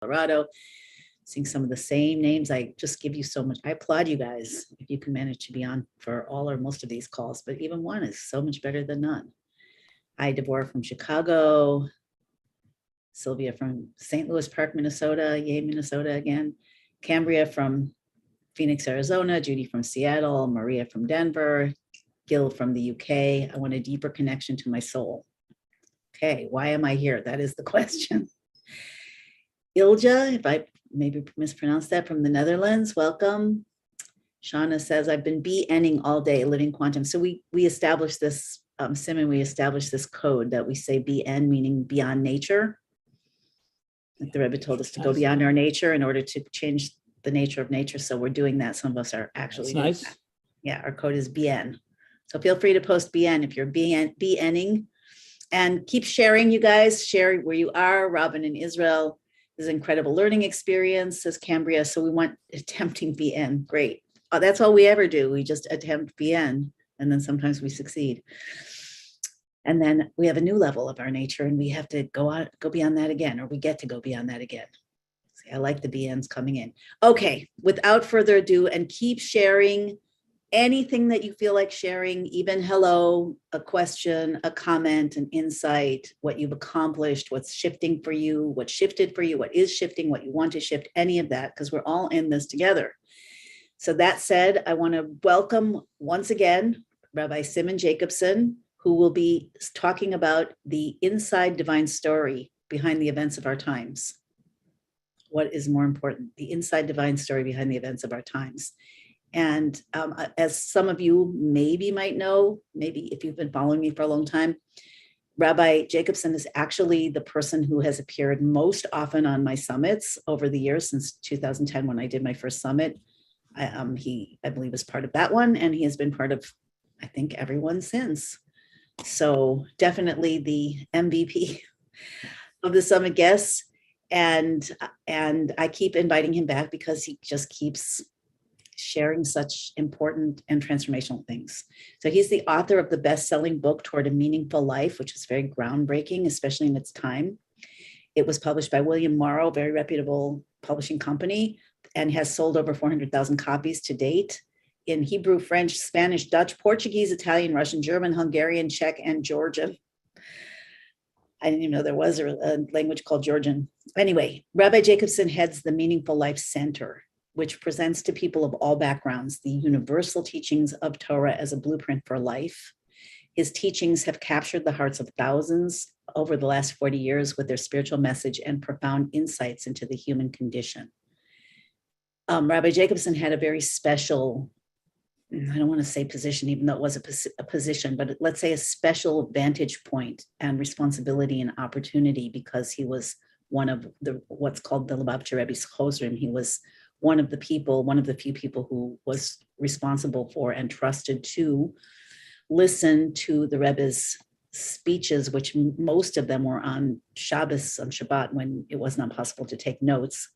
Colorado. Seeing some of the same names. I just give you so much. I applaud you guys if you can manage to be on for all or most of these calls, but even one is so much better than none. Hi, Deborah from Chicago. Sylvia from St. Louis Park, Minnesota. Yay, Minnesota again. Cambria from Phoenix, Arizona. Judy from Seattle. Maria from Denver. Gil from the UK. I want a deeper connection to my soul. Okay, why am I here? That is the question. Ilja, if I maybe mispronounced that, from the Netherlands, welcome. Chana says, I've been BNing all day, living quantum. So we established this, Simon, we established this code that we say BN, meaning beyond nature. Like the Rebbe told us to go beyond our nature in order to change the nature of nature. So we're doing that. Some of us are actually doing nice. That. Yeah, our code is BN. So feel free to post BN if you're BNing. And keep sharing, you guys. Share where you are. Robin in Israel. This is an incredible learning experience, says Cambria. So we want attempting BN. Great. Oh, that's all we ever do. We just attempt BN, and then sometimes we succeed. And then we have a new level of our nature, and we have to go beyond that again, or we get to go beyond that again. See, I like the BNs coming in. Okay, without further ado, and keep sharing anything that you feel like sharing, even hello, a question, a comment, an insight, what you've accomplished, what's shifting for you, what shifted for you, what is shifting, what you want to shift, any of that, because we're all in this together. So that said, I want to welcome once again Rabbi Simon Jacobson, who will be talking about the inside divine story behind the events of our times. What is more important? The inside divine story behind the events of our times. And as some of you maybe might know, maybe if you've been following me for a long time, Rabbi Jacobson is actually the person who has appeared most often on my summits over the years since 2010 when I did my first summit. I believe was part of that one, and he has been part of, I think, everyone since. So definitely the MVP of the summit guests. And I keep inviting him back because he just keeps sharing such important and transformational things. So he's the author of the best-selling book, Toward a Meaningful Life, which is very groundbreaking, especially in its time. It was published by William Morrow, very reputable publishing company, and has sold over 400,000 copies to date in Hebrew, French, Spanish, Dutch, Portuguese, Italian, Russian, German, Hungarian, Czech, and Georgian. I didn't even know there was a language called Georgian. Anyway, Rabbi Jacobson heads the Meaningful Life Center, which presents to people of all backgrounds the universal teachings of Torah as a blueprint for life. His teachings have captured the hearts of thousands over the last 40 years with their spiritual message and profound insights into the human condition. Rabbi Jacobson had a very special, I don't want to say position, even though it was a position, but let's say a special vantage point and responsibility and opportunity, because he was one of the what's called the Lubavitcher Rebbe's Chosrim. He was one of the few people who was responsible for and trusted to listen to the Rebbe's speeches, which most of them were on Shabbos, on Shabbat, when it was not possible to take notes,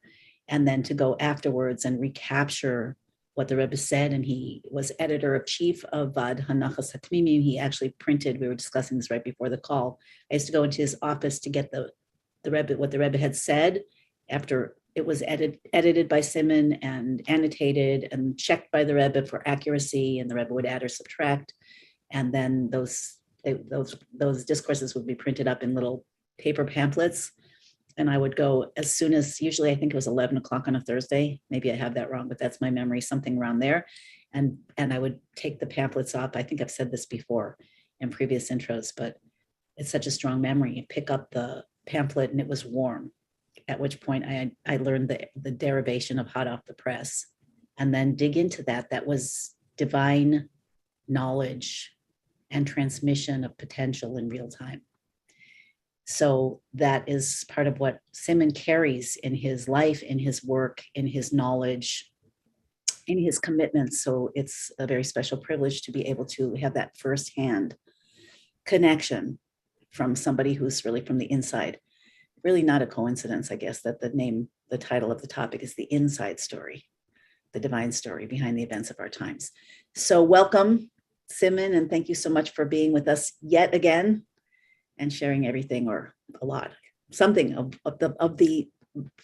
and then to go afterwards and recapture what the Rebbe said. And he was editor-in-chief of Vad Hanachas Hatmimim. He actually printed, we were discussing this right before the call. I used to go into his office to get the Rebbe, what the Rebbe had said after it was edited by Simon and annotated and checked by the Rebbe for accuracy, and the Rebbe would add or subtract. And then those discourses would be printed up in little paper pamphlets. And I would go as soon as, usually I think it was 11 o'clock on a Thursday. Maybe I have that wrong, but that's my memory, something around there. And I would take the pamphlets up. I think I've said this before in previous intros, but it's such a strong memory. You pick up the pamphlet and it was warm, at which point I learned the derivation of hot off the press, and then dig into that. That was divine knowledge and transmission of potential in real time. So that is part of what Simon carries in his life, in his work, in his knowledge, in his commitment. So it's a very special privilege to be able to have that firsthand connection from somebody who's really from the inside. Really not a coincidence, I guess, that the title of the topic is The Inside Story, the divine story behind the events of our times. So welcome, Simon, and thank you so much for being with us yet again and sharing everything, or a lot, something of the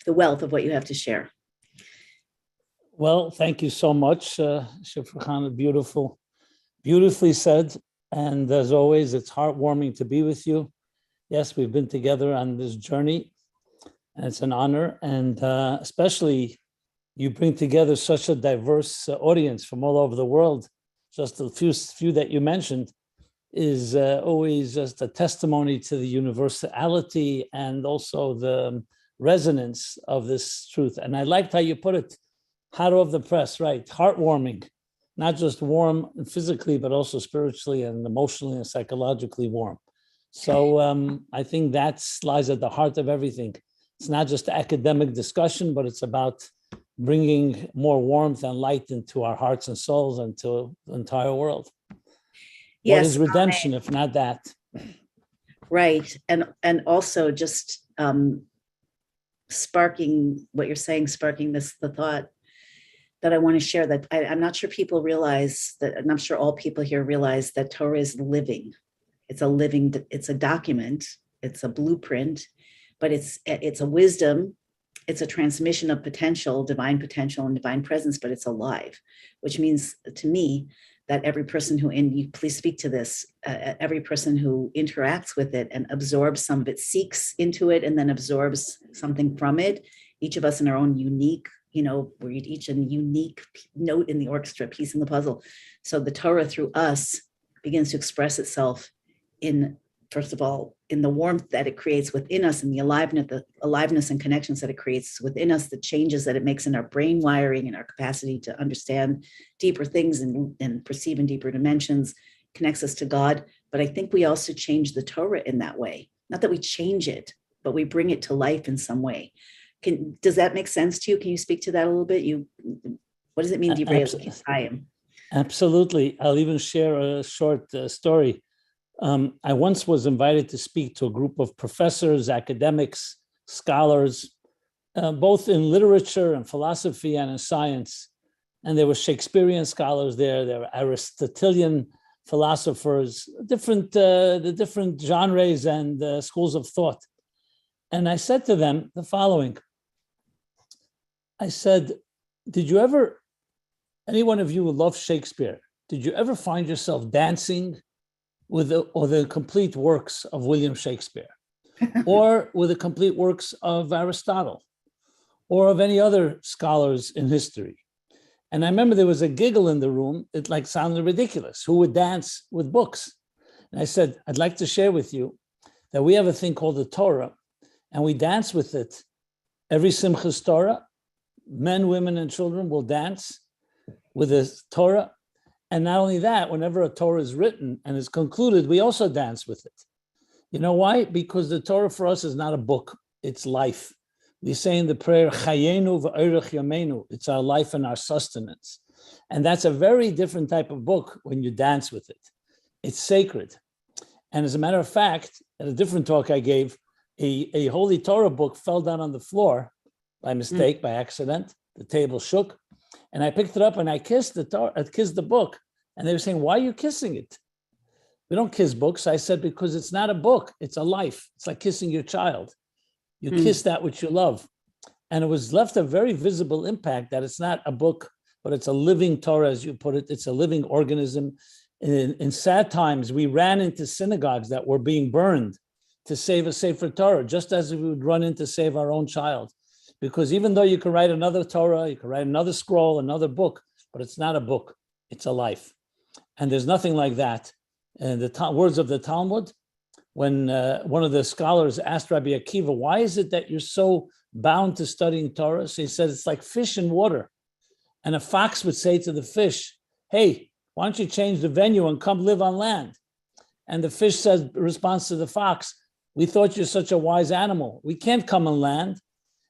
the wealth of what you have to share. Well, thank you so much, Shifra. Beautifully said. And as always, it's heartwarming to be with you. Yes, we've been together on this journey, and it's an honor. And especially, you bring together such a diverse audience from all over the world. Just a few that you mentioned is always just a testimony to the universality and also the resonance of this truth. And I liked how you put it, hot off the press, right? Heartwarming, not just warm physically, but also spiritually and emotionally and psychologically warm. So I think that lies at the heart of everything. It's not just academic discussion, but it's about bringing more warmth and light into our hearts and souls and to the entire world. Yes, what is redemption if not that? Right. And also just sparking what you're saying, sparking the thought that I want to share, that I'm not sure people realize that, and I'm sure all people here realize that Torah is living. It's a document, it's a blueprint, but it's a wisdom. It's a transmission of potential, divine potential and divine presence, but it's alive, which means to me that every person who, and you please speak to this, every person who interacts with it and absorbs some of it, seeks into it and then absorbs something from it, each of us in our own unique, we're each a unique note in the orchestra, piece in the puzzle. So the Torah through us begins to express itself in, first of all, in the warmth that it creates within us and the aliveness and connections that it creates within us, the changes that it makes in our brain wiring and our capacity to understand deeper things and perceive in deeper dimensions, connects us to God. But I think we also change the Torah in that way. Not that we change it, but we bring it to life in some way. Does that make sense to you? Can you speak to that a little bit? What does it mean, Divrei? Absolutely. I'll even share a short story. I once was invited to speak to a group of professors, academics, scholars, both in literature and philosophy and in science. And there were Shakespearean scholars there were Aristotelian philosophers, the different genres and schools of thought. And I said to them the following. I said, any one of you who loves Shakespeare, did you ever find yourself dancing with the complete works of William Shakespeare, or with the complete works of Aristotle, or of any other scholars in history? And I remember there was a giggle in the room. It sounded ridiculous. Who would dance with books? And I said, I'd like to share with you that we have a thing called the Torah, and we dance with it. Every Simchas Torah, men, women, and children will dance with the Torah. And not only that, whenever a Torah is written and is concluded, we also dance with it. You know why? Because the Torah for us is not a book, it's life. We say in the prayer, Chayenu v'orech yameinu, it's our life and our sustenance. And that's a very different type of book when you dance with it. It's sacred. And as a matter of fact, at a different talk I gave, a Holy Torah book fell down on the floor by mistake, by accident. The table shook. And I picked it up and I kissed the book. And they were saying, why are you kissing it? We don't kiss books. I said, because it's not a book, it's a life. It's like kissing your child. You kiss that which you love. And it was left a very visible impact that it's not a book, but it's a living Torah, as you put it. It's a living organism. In sad times, we ran into synagogues that were being burned to save a Sefer Torah, just as we would run in to save our own child. Because even though you can write another Torah, you can write another scroll, another book, but it's not a book, it's a life. And there's nothing like that. And the words of the Talmud, when one of the scholars asked Rabbi Akiva, why is it that you're so bound to studying Torah? So he said, it's like fish in water. And a fox would say to the fish, hey, why don't you change the venue and come live on land? And the fish says, responds to the fox, we thought you're such a wise animal. We can't come on land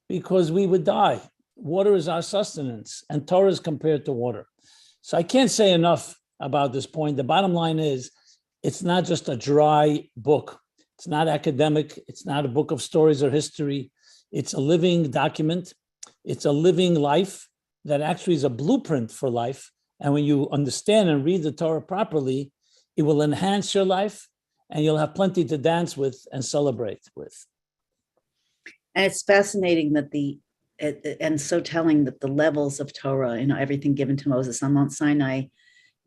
because we would die. Water is our sustenance, and Torah is compared to water. So I can't say enough about this point. The bottom line is, it's not just a dry book. It's not academic. It's not a book of stories or history. It's a living document. It's a living life that actually is a blueprint for life. And when you understand and read the Torah properly, it will enhance your life and you'll have plenty to dance with and celebrate with. And it's fascinating that and so telling that the levels of Torah, everything given to Moses on Mount Sinai,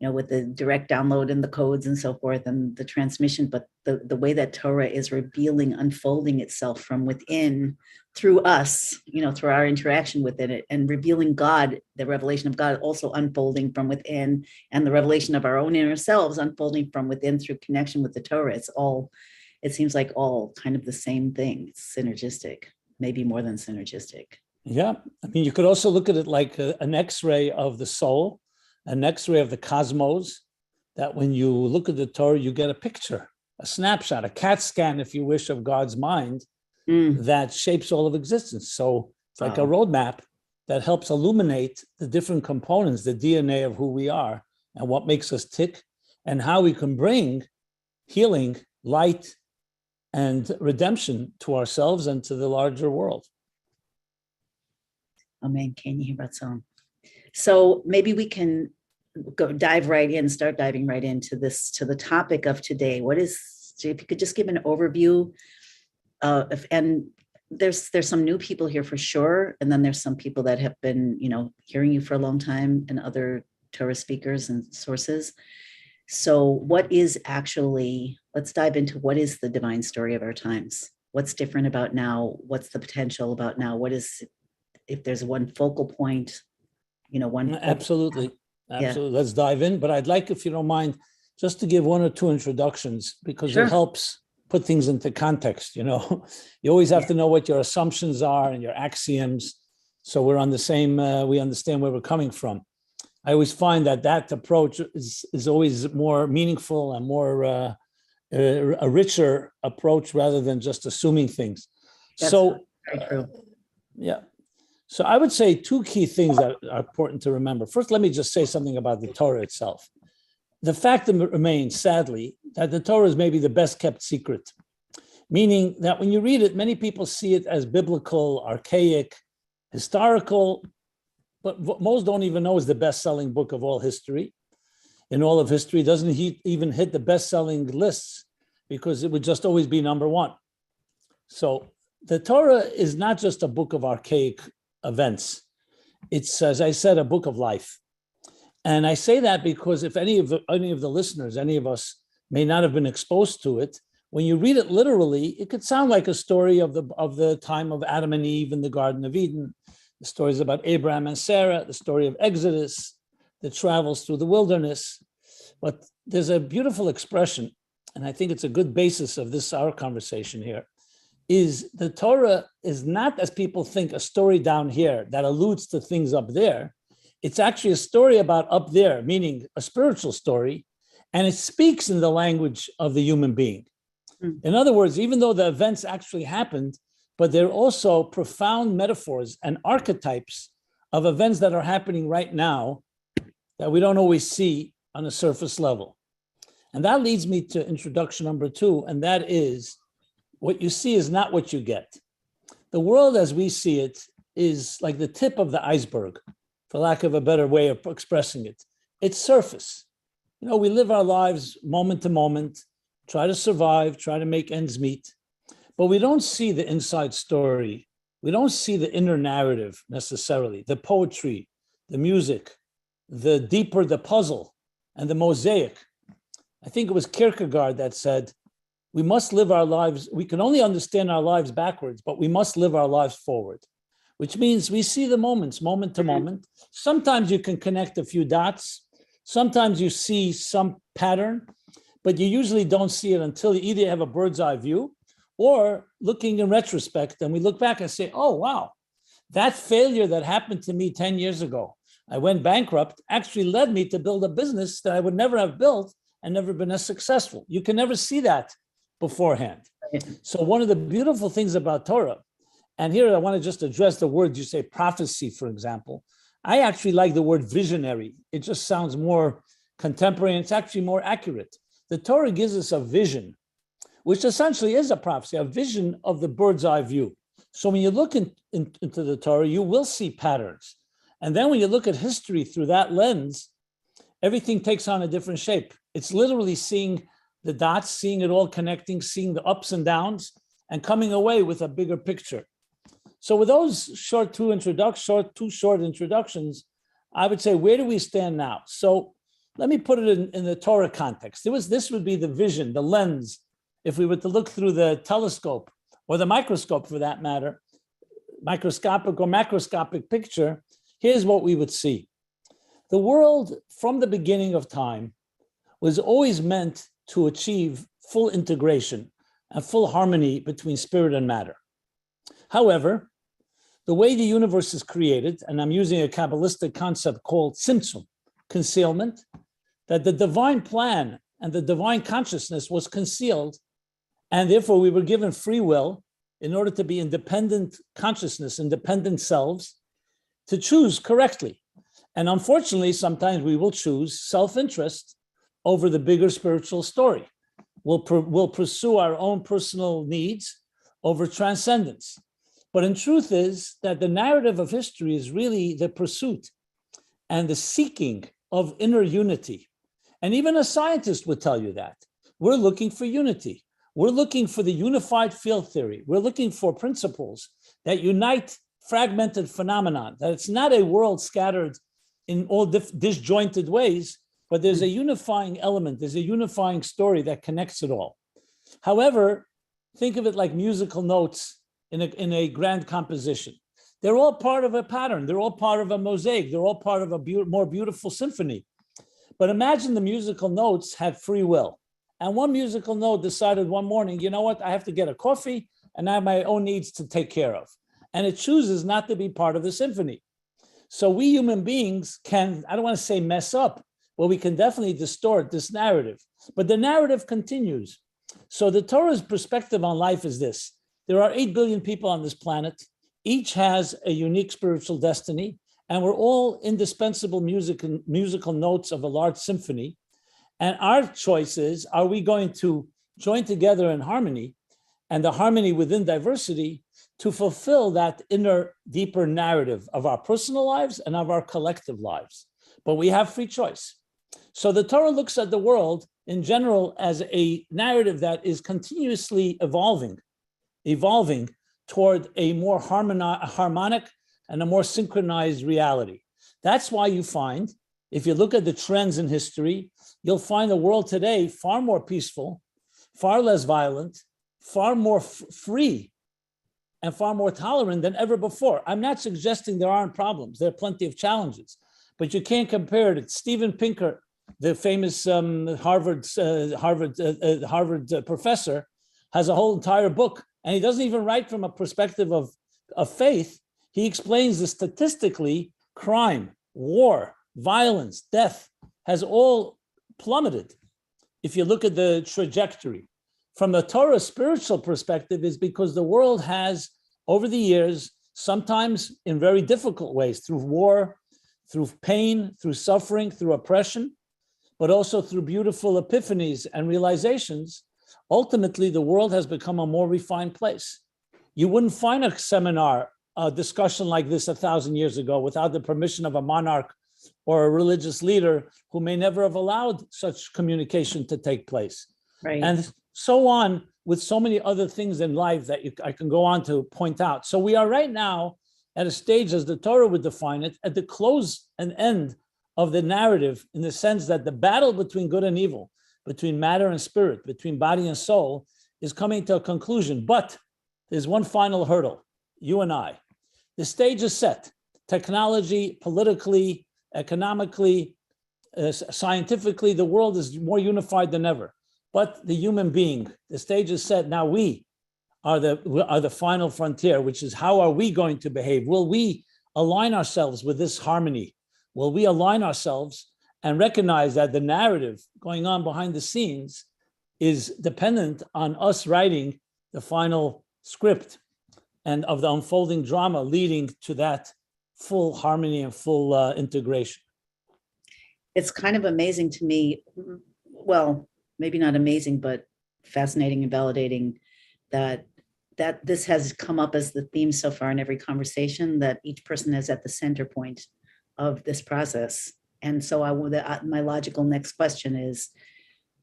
with the direct download and the codes and so forth and the transmission, but the way that Torah is revealing, unfolding itself from within through us, through our interaction within it, and revealing God, the revelation of God also unfolding from within, and the revelation of our own inner selves unfolding from within through connection with the Torah. It seems like all kind of the same thing. It's synergistic, maybe more than synergistic. Yeah. I mean, you could also look at it like an X-ray of the soul, an X-ray of the cosmos, that when you look at the Torah, you get a picture, a snapshot, a CAT scan, if you wish, of God's mind that shapes all of existence. So it's like a roadmap that helps illuminate the different components, the DNA of who we are and what makes us tick, and how we can bring healing, light, and redemption to ourselves and to the larger world. Amen. So maybe we can start diving right into the topic of today. If you could just give an overview and there's some new people here for sure. And then there's some people that have been, hearing you for a long time, and other Torah speakers and sources. So let's dive into what is the divine story of our times? What's different about now? What's the potential about now? If there's one focal point, Absolutely. Let's dive in. But I'd like, if you don't mind, just to give one or two introductions, because It helps put things into context. You always have to know what your assumptions are and your axioms, so we're on the same, we understand where we're coming from. I always find that approach is always more meaningful and more a richer approach rather than just assuming things. That's very true. Yeah. So I would say two key things that are important to remember. First, let me just say something about the Torah itself. The fact remains, sadly, that the Torah is maybe the best kept secret, meaning that when you read it, many people see it as biblical, archaic, historical, but what most don't even know is the best-selling book of all history. In all of history, doesn't even hit the best-selling lists because it would just always be number one. So the Torah is not just a book of archaic events. It's, as I said, a book of life. And I say that because if any of the listeners, any of us may not have been exposed to it, when you read it literally, it could sound like a story of the time of Adam and Eve in the Garden of Eden, the stories about Abraham and Sarah, the story of Exodus, the travels through the wilderness. But there's a beautiful expression, and I think it's a good basis of our conversation here, is the Torah is not, as people think, a story down here that alludes to things up there. It's actually a story about up there, meaning a spiritual story, and it speaks in the language of the human being. In other words, even though the events actually happened, but they're also profound metaphors and archetypes of events that are happening right now that we don't always see on a surface level. And that leads me to introduction number 2, and that is, what you see is not what you get. The world as we see it is like the tip of the iceberg, for lack of a better way of expressing it. It's surface. We live our lives moment to moment, try to survive, try to make ends meet, but we don't see the inside story. We don't see the inner narrative necessarily, the poetry, the music, the deeper the puzzle and the mosaic. I think it was Kierkegaard that said, we must live our lives, we can only understand our lives backwards, but we must live our lives forward, which means we see the moments, moment to moment. Sometimes you can connect a few dots. Sometimes you see some pattern, but you usually don't see it until you either have a bird's eye view or looking in retrospect, and we look back and say, oh, wow, that failure that happened to me 10 years ago, I went bankrupt, actually led me to build a business that I would never have built and never been as successful. You can never see that beforehand. So one of the beautiful things about Torah, and here I want to just address the words you say, prophecy, for example. I actually like the word visionary. It just sounds more contemporary, and it's actually more accurate. The Torah gives us a vision, which essentially is a prophecy, a vision of the bird's eye view. So when you look into the Torah, you will see patterns. And then when you look at history through that lens, everything takes on a different shape. It's literally seeing the dots, seeing it all connecting, seeing the ups and downs, and coming away with a bigger picture. So with those two short introductions, I would say, where do we stand now? So let me put it in the Torah context. This would be the vision, the lens. If we were to look through the telescope or the microscope for that matter, microscopic or macroscopic picture, here's what we would see. The world from the beginning of time was always meant to achieve full integration and full harmony between spirit and matter. However, the way the universe is created, and I'm using a Kabbalistic concept called tzimtzum, concealment, that the divine plan and the divine consciousness was concealed, and therefore we were given free will in order to be independent consciousness, independent selves, to choose correctly. And unfortunately, sometimes we will choose self-interest over the bigger spiritual story. We'll pursue our own personal needs over transcendence. But in truth is that the narrative of history is really the pursuit and the seeking of inner unity. And even a scientist would tell you that. We're looking for unity. We're looking for the unified field theory. We're looking for principles that unite fragmented phenomena, that it's not a world scattered in all disjointed ways, but there's a unifying element, there's a unifying story that connects it all. However, think of it like musical notes in a grand composition. They're all part of a pattern. They're all part of a mosaic. They're all part of a more beautiful symphony. But imagine the musical notes had free will. And one musical note decided one morning, you know what, I have to get a coffee and I have my own needs to take care of. And it chooses not to be part of the symphony. So we human beings can, I don't want to say mess up, but we can definitely distort this narrative. But the narrative continues. So the Torah's perspective on life is this. There are 8 billion people on this planet. Each has a unique spiritual destiny, and we're all indispensable musical notes of a large symphony. And our choice is, are we going to join together in harmony, and the harmony within diversity, to fulfill that inner, deeper narrative of our personal lives and of our collective lives? But we have free choice. So the Torah looks at the world in general as a narrative that is continuously evolving toward a more harmonic and a more synchronized reality. That's why you find, if you look at the trends in history, you'll find the world today far more peaceful, far less violent, far more free, and far more tolerant than ever before. I'm not suggesting there aren't problems. There are plenty of challenges, but you can't compare it. Steven Pinker, the famous Harvard professor, has a whole entire book, and he doesn't even write from a perspective of faith. He explains that statistically, crime, war, violence, death has all plummeted. If you look at the trajectory from the Torah spiritual perspective, is because the world has, over the years, sometimes in very difficult ways, through war, through pain, through suffering, through oppression, but also through beautiful epiphanies and realizations, ultimately the world has become a more refined place. You wouldn't find a seminar, a discussion like this 1,000 years ago without the permission of a monarch or a religious leader who may never have allowed such communication to take place. Right. And so on with so many other things in life that I can go on to point out. So we are right now at a stage, as the Torah would define it, at the close and end of the narrative, in the sense that the battle between good and evil, between matter and spirit, between body and soul, is coming to a conclusion. But there's one final hurdle, you and I. The stage is set. Technology, politically, economically, scientifically, the world is more unified than ever. But the human being, the stage is set. Now we are the final frontier, which is, how are we going to behave? Will we align ourselves with this harmony? Will we align ourselves and recognize that the narrative going on behind the scenes is dependent on us writing the final script and of the unfolding drama leading to that full harmony and full integration? It's kind of amazing to me. Well, maybe not amazing, but fascinating and validating that this has come up as the theme so far in every conversation, that each person is at the center point of this process. And so my logical next question is,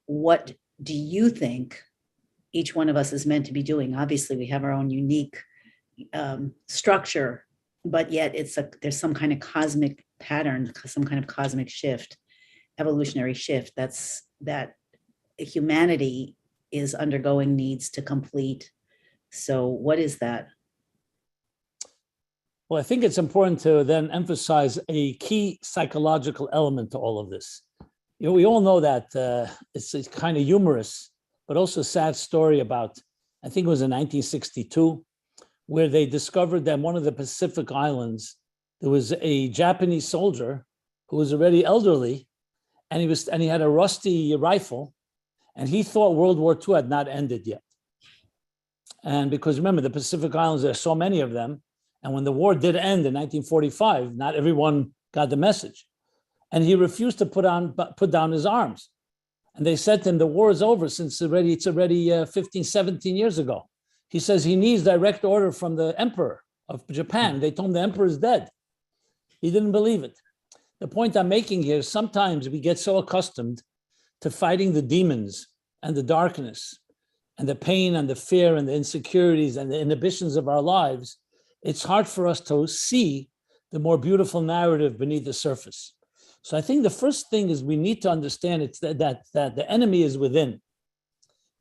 what do you think each one of us is meant to be doing? Obviously, we have our own unique structure, but yet there's some kind of cosmic pattern, some kind of cosmic shift, evolutionary shift that humanity is undergoing, needs to complete. So what is that? Well, I think it's important to then emphasize a key psychological element to all of this. We all know that it's kind of humorous, but also a sad story about, I think it was in 1962, where they discovered that one of the Pacific Islands, there was a Japanese soldier who was already elderly, and he had a rusty rifle, and he thought World War II had not ended yet. And because remember, the Pacific Islands, there are so many of them, and when the war did end in 1945, not everyone got the message. And he refused to put down his arms. And they said to him, the war is over since it's already 15, 17 years ago. He says he needs direct order from the emperor of Japan. They told him the emperor is dead. He didn't believe it. The point I'm making here is sometimes we get so accustomed to fighting the demons and the darkness and the pain and the fear and the insecurities and the inhibitions of our lives, it's hard for us to see the more beautiful narrative beneath the surface. So I think the first thing is we need to understand it's that the enemy is within.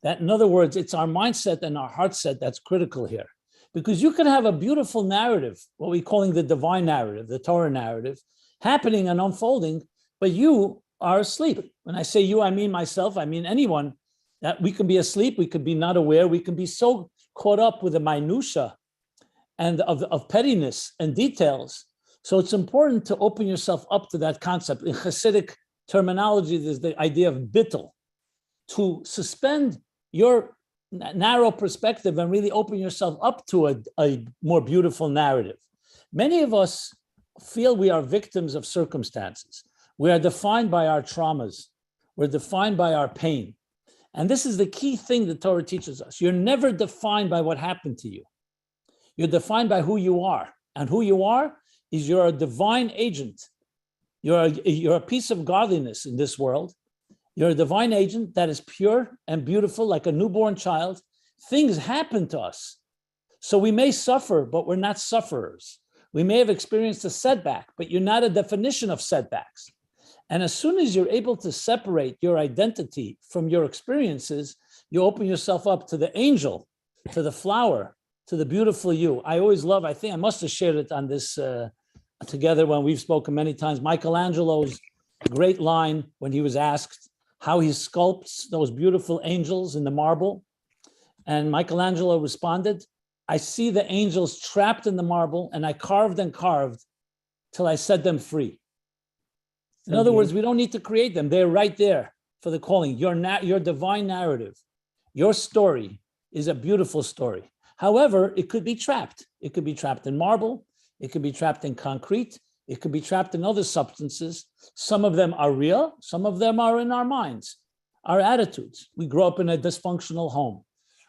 That, in other words, it's our mindset and our heart set that's critical here. Because you can have a beautiful narrative, what we're calling the divine narrative, the Torah narrative, happening and unfolding, but you are asleep. When I say you, I mean myself, I mean anyone, that we can be asleep, we could be not aware, we can be so caught up with the minutia and of pettiness and details. So it's important to open yourself up to that concept. In Hasidic terminology, there's the idea of bittul, to suspend your narrow perspective and really open yourself up to a more beautiful narrative. Many of us feel we are victims of circumstances. We are defined by our traumas. We're defined by our pain. And this is the key thing the Torah teaches us. You're never defined by what happened to you. You're defined by who you are. And who you are is you're a divine agent. You're a piece of godliness in this world. You're a divine agent that is pure and beautiful, like a newborn child. Things happen to us. So we may suffer, but we're not sufferers. We may have experienced a setback, but you're not a definition of setbacks. And as soon as you're able to separate your identity from your experiences, you open yourself up to the angel, to the flower, to the beautiful you. I always love, I think I must have shared it on this together when we've spoken many times, Michelangelo's great line when he was asked how he sculpts those beautiful angels in the marble. And Michelangelo responded, I see the angels trapped in the marble and I carved and carved till I set them free. In other words, we don't need to create them. They're right there for the calling. Your divine narrative, your story is a beautiful story. However, it could be trapped. It could be trapped in marble. It could be trapped in concrete. It could be trapped in other substances. Some of them are real. Some of them are in our minds, our attitudes. We grew up in a dysfunctional home.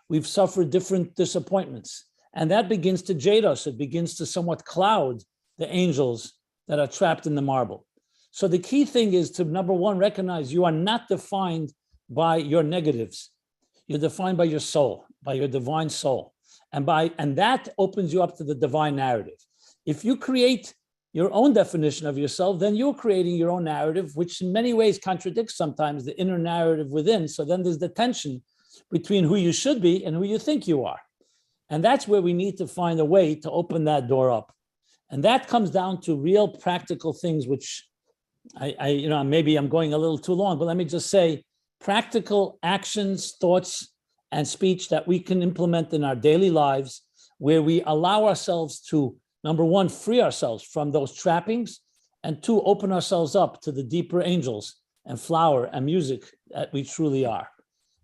We've suffered different disappointments. And that begins to jade us. It begins to somewhat cloud the angels that are trapped in the marble. So the key thing is to, number one, recognize you are not defined by your negatives. You're defined by your soul, by your divine soul. And that opens you up to the divine narrative. If you create your own definition of yourself, then you're creating your own narrative, which in many ways contradicts sometimes the inner narrative within. So then there's the tension between who you should be and who you think you are. And that's where we need to find a way to open that door up. And that comes down to real practical things, which maybe I'm going a little too long, but let me just say practical actions, thoughts, and speech that we can implement in our daily lives, where we allow ourselves to, number one, free ourselves from those trappings, and two, open ourselves up to the deeper angels and flower and music that we truly are.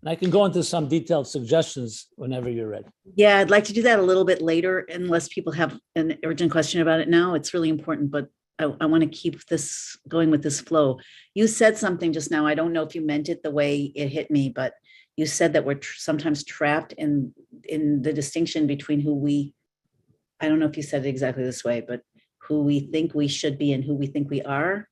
And I can go into some detailed suggestions whenever you're ready. Yeah, I'd like to do that a little bit later, unless people have an urgent question about it now. It's really important, but I want to keep this going with this flow. You said something just now. I don't know if you meant it the way it hit me, but you said that we're sometimes trapped in the distinction between I don't know if you said it exactly this way, but who we think we should be and who we think we are.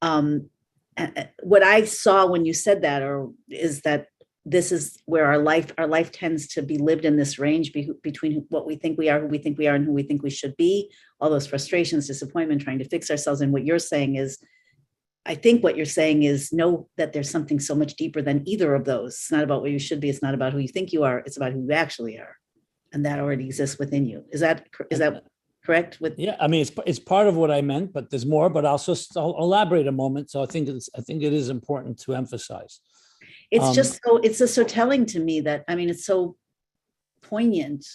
What I saw when you said that is that this is where our life tends to be lived in this range between what we think we are, who we think we are, and who we think we should be, all those frustrations, disappointment, trying to fix ourselves. And what you're saying is, I think what you're saying is, know that there's something so much deeper than either of those. It's not about what you should be. It's not about who you think you are. It's about who you actually are. And that already exists within you. Is that correct? Yeah, I mean, it's part of what I meant, but there's more, but I'll elaborate a moment. So I think it is important to emphasize. It's just so telling to me that, I mean, it's so poignant,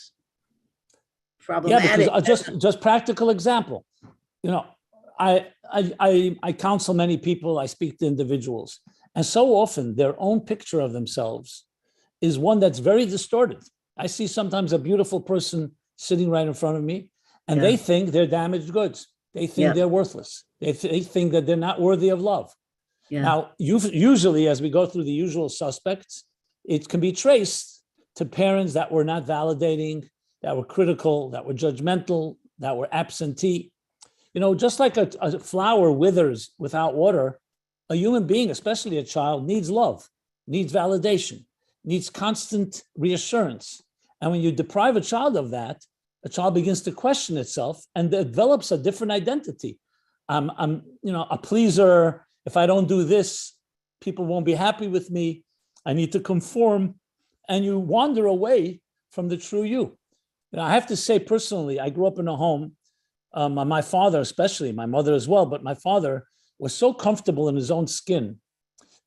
problematic. Yeah, because just practical example, I counsel many people, I speak to individuals, and so often their own picture of themselves is one that's very distorted. I see sometimes a beautiful person sitting right in front of me, and they think they're damaged goods. They think they're worthless. They think that they're not worthy of love. Yeah. Now, usually, as we go through the usual suspects, it can be traced to parents that were not validating, that were critical, that were judgmental, that were absentee. Just like a flower withers without water, a human being, especially a child, needs love, needs validation, needs constant reassurance. And when you deprive a child of that, a child begins to question itself and develops a different identity. I'm a pleaser. If I don't do this, people won't be happy with me. I need to conform. And you wander away from the true you. I have to say personally, I grew up in a home, my father especially, my mother as well, but my father was so comfortable in his own skin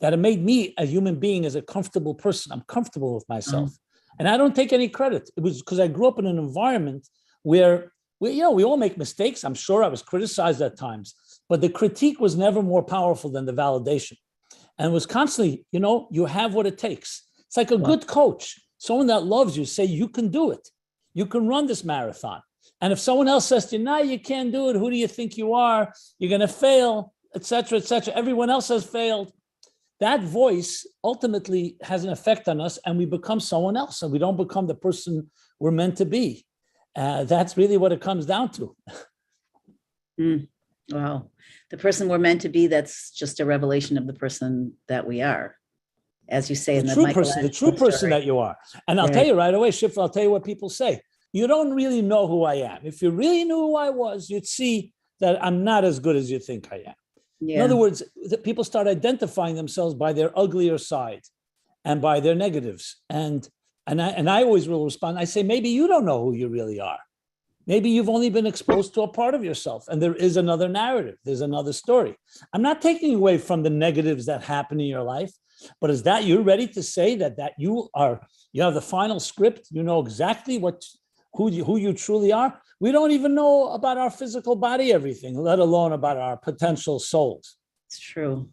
that it made me a human being as a comfortable person. I'm comfortable with myself. And I don't take any credit. It was because I grew up in an environment where we all make mistakes. I'm sure I was criticized at times, but the critique was never more powerful than the validation. And it was constantly, you have what it takes. It's like a good coach, someone that loves you, say, you can do it. You can run this marathon. And if someone else says to you, no, you can't do it. Who do you think you are? You're going to fail, et cetera, everyone else has failed. That voice ultimately has an effect on us, and we become someone else, and we don't become the person we're meant to be. That's really what it comes down to. Wow. The person we're meant to be, that's just a revelation of the person that we are. As you say, in the true person that you are. And I'll tell you right away, Shifra, I'll tell you what people say. You don't really know who I am. If you really knew who I was, you'd see that I'm not as good as you think I am. Yeah. In other words, people start identifying themselves by their uglier side and by their negatives. And I always will respond. I say, maybe you don't know who you really are. Maybe you've only been exposed to a part of yourself, and there is another narrative. There's another story. I'm not taking away from the negatives that happen in your life, but is that you're ready to say that you have the final script? You know exactly who you truly are. We don't even know about our physical body, everything, let alone about our potential souls. It's true.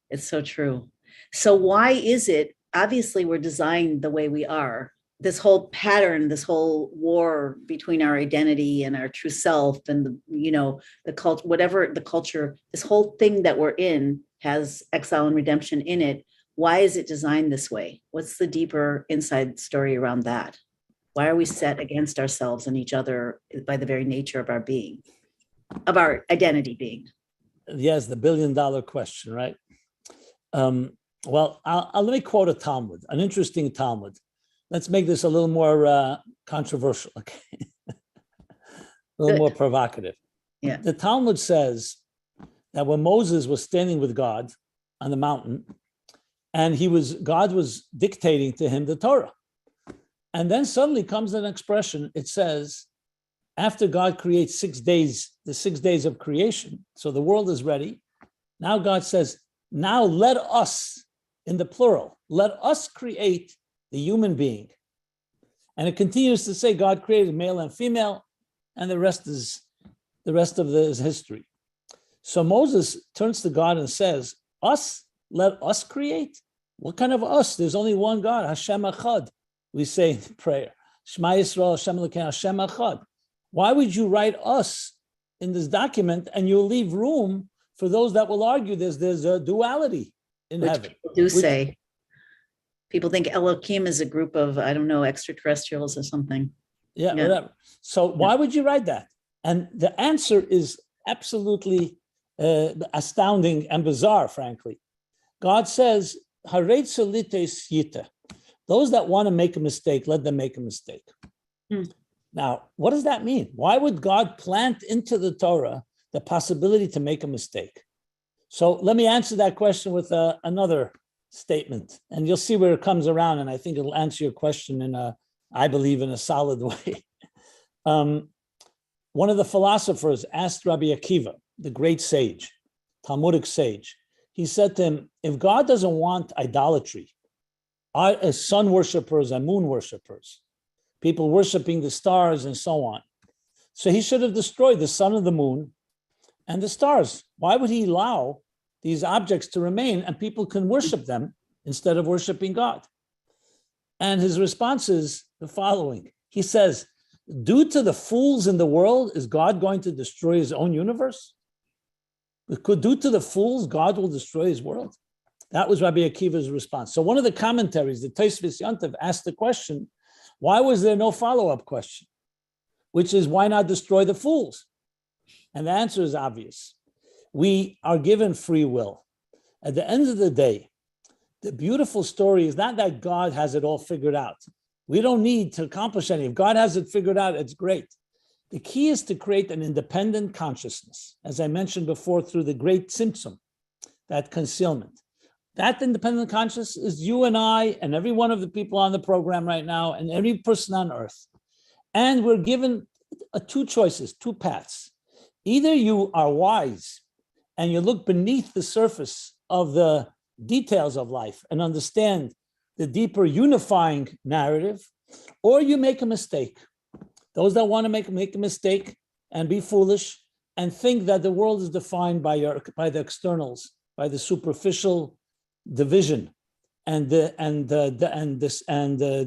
It's so true. So why is it, obviously we're designed the way we are, this whole pattern, this whole war between our identity and our true self and the culture, whatever the culture, this whole thing that we're in has exile and redemption in it. Why is it designed this way? What's the deeper inside story around that? Why are we set against ourselves and each other by the very nature of our being, of our identity being? Yes, the $1 billion question, right? Well, let me quote a Talmud, an interesting Talmud. Let's make this a little more controversial, okay? A little more provocative. Yeah. The Talmud says that when Moses was standing with God on the mountain, and God was dictating to him the Torah. And then suddenly comes an expression. It says, after God creates 6 days, the 6 days of creation, so the world is ready. Now God says, now let us, in the plural, let us create the human being. And it continues to say God created male and female, and the rest of is history. So Moses turns to God and says, us, let us create? What kind of us? There's only one God, Hashem Echad. We say in prayer, Shema Yisrael, Hashem Elokeinu, Hashem Echad. Why would you write us in this document and you'll leave room for those that will argue there's a duality in heaven? People think Elohim is a group of, I don't know, extraterrestrials or something. Yeah. Whatever. So why would you write that? And the answer is absolutely astounding and bizarre, frankly. God says, Haretz solites yita. Those that want to make a mistake, let them make a mistake. Now, what does that mean? Why would God plant into the Torah the possibility to make a mistake? So let me answer that question with another statement, and you'll see where it comes around, and I think it'll answer your question I believe, in a solid way. One of the philosophers asked Rabbi Akiva, the great sage, Talmudic sage, he said to him, if God doesn't want idolatry, sun worshippers and moon worshippers, people worshiping the stars and so on, so he should have destroyed the sun and the moon and the stars. Why would he allow these objects to remain and people can worship them instead of worshiping God? And his response is the following. He says, due to the fools in the world, is God going to destroy his own universe? Due to the fools, God will destroy his world? That was Rabbi Akiva's response. So one of the commentaries, the Tosfos Yontif, asked the question, why was there no follow-up question? Which is, why not destroy the fools? And the answer is obvious. We are given free will. At the end of the day, the beautiful story is not that God has it all figured out. We don't need to accomplish anything. If God has it figured out, it's great. The key is to create an independent consciousness, as I mentioned before, through the great Tzimtzum, that concealment. That independent consciousness is you and I and every one of the people on the program right now and every person on earth. And we're given two choices, two paths. Either you are wise and you look beneath the surface of the details of life and understand the deeper unifying narrative, or you make a mistake. Those that want to make a mistake and be foolish and think that the world is defined by the externals, by the superficial division and the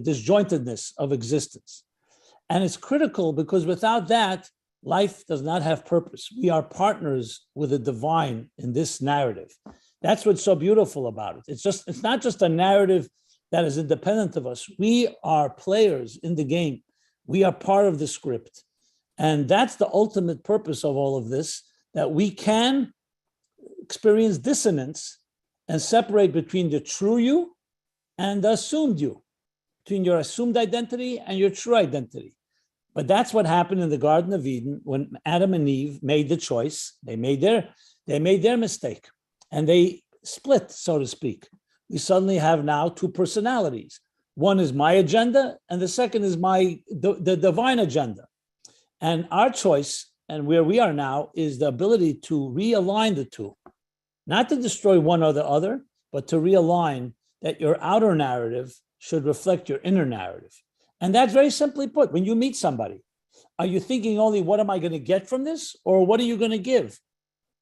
disjointedness of existence. And it's critical because without that, life does not have purpose. We are partners with the divine in this narrative. That's what's so beautiful about it. It's not just a narrative that is independent of us. We are players in the game. We are part of the script. And that's the ultimate purpose of all of this, that we can experience dissonance and separate between the true you and the assumed you, between your assumed identity and your true identity. But that's what happened in the Garden of Eden when Adam and Eve made the choice. They made their mistake and they split, so to speak. We suddenly have now two personalities. One is my agenda and the second is the divine agenda. And our choice and where we are now is the ability to realign the two, not to destroy one or the other, but to realign that your outer narrative should reflect your inner narrative. And that's very simply put. When you meet somebody, are you thinking only, what am I going to get from this? Or what are you going to give?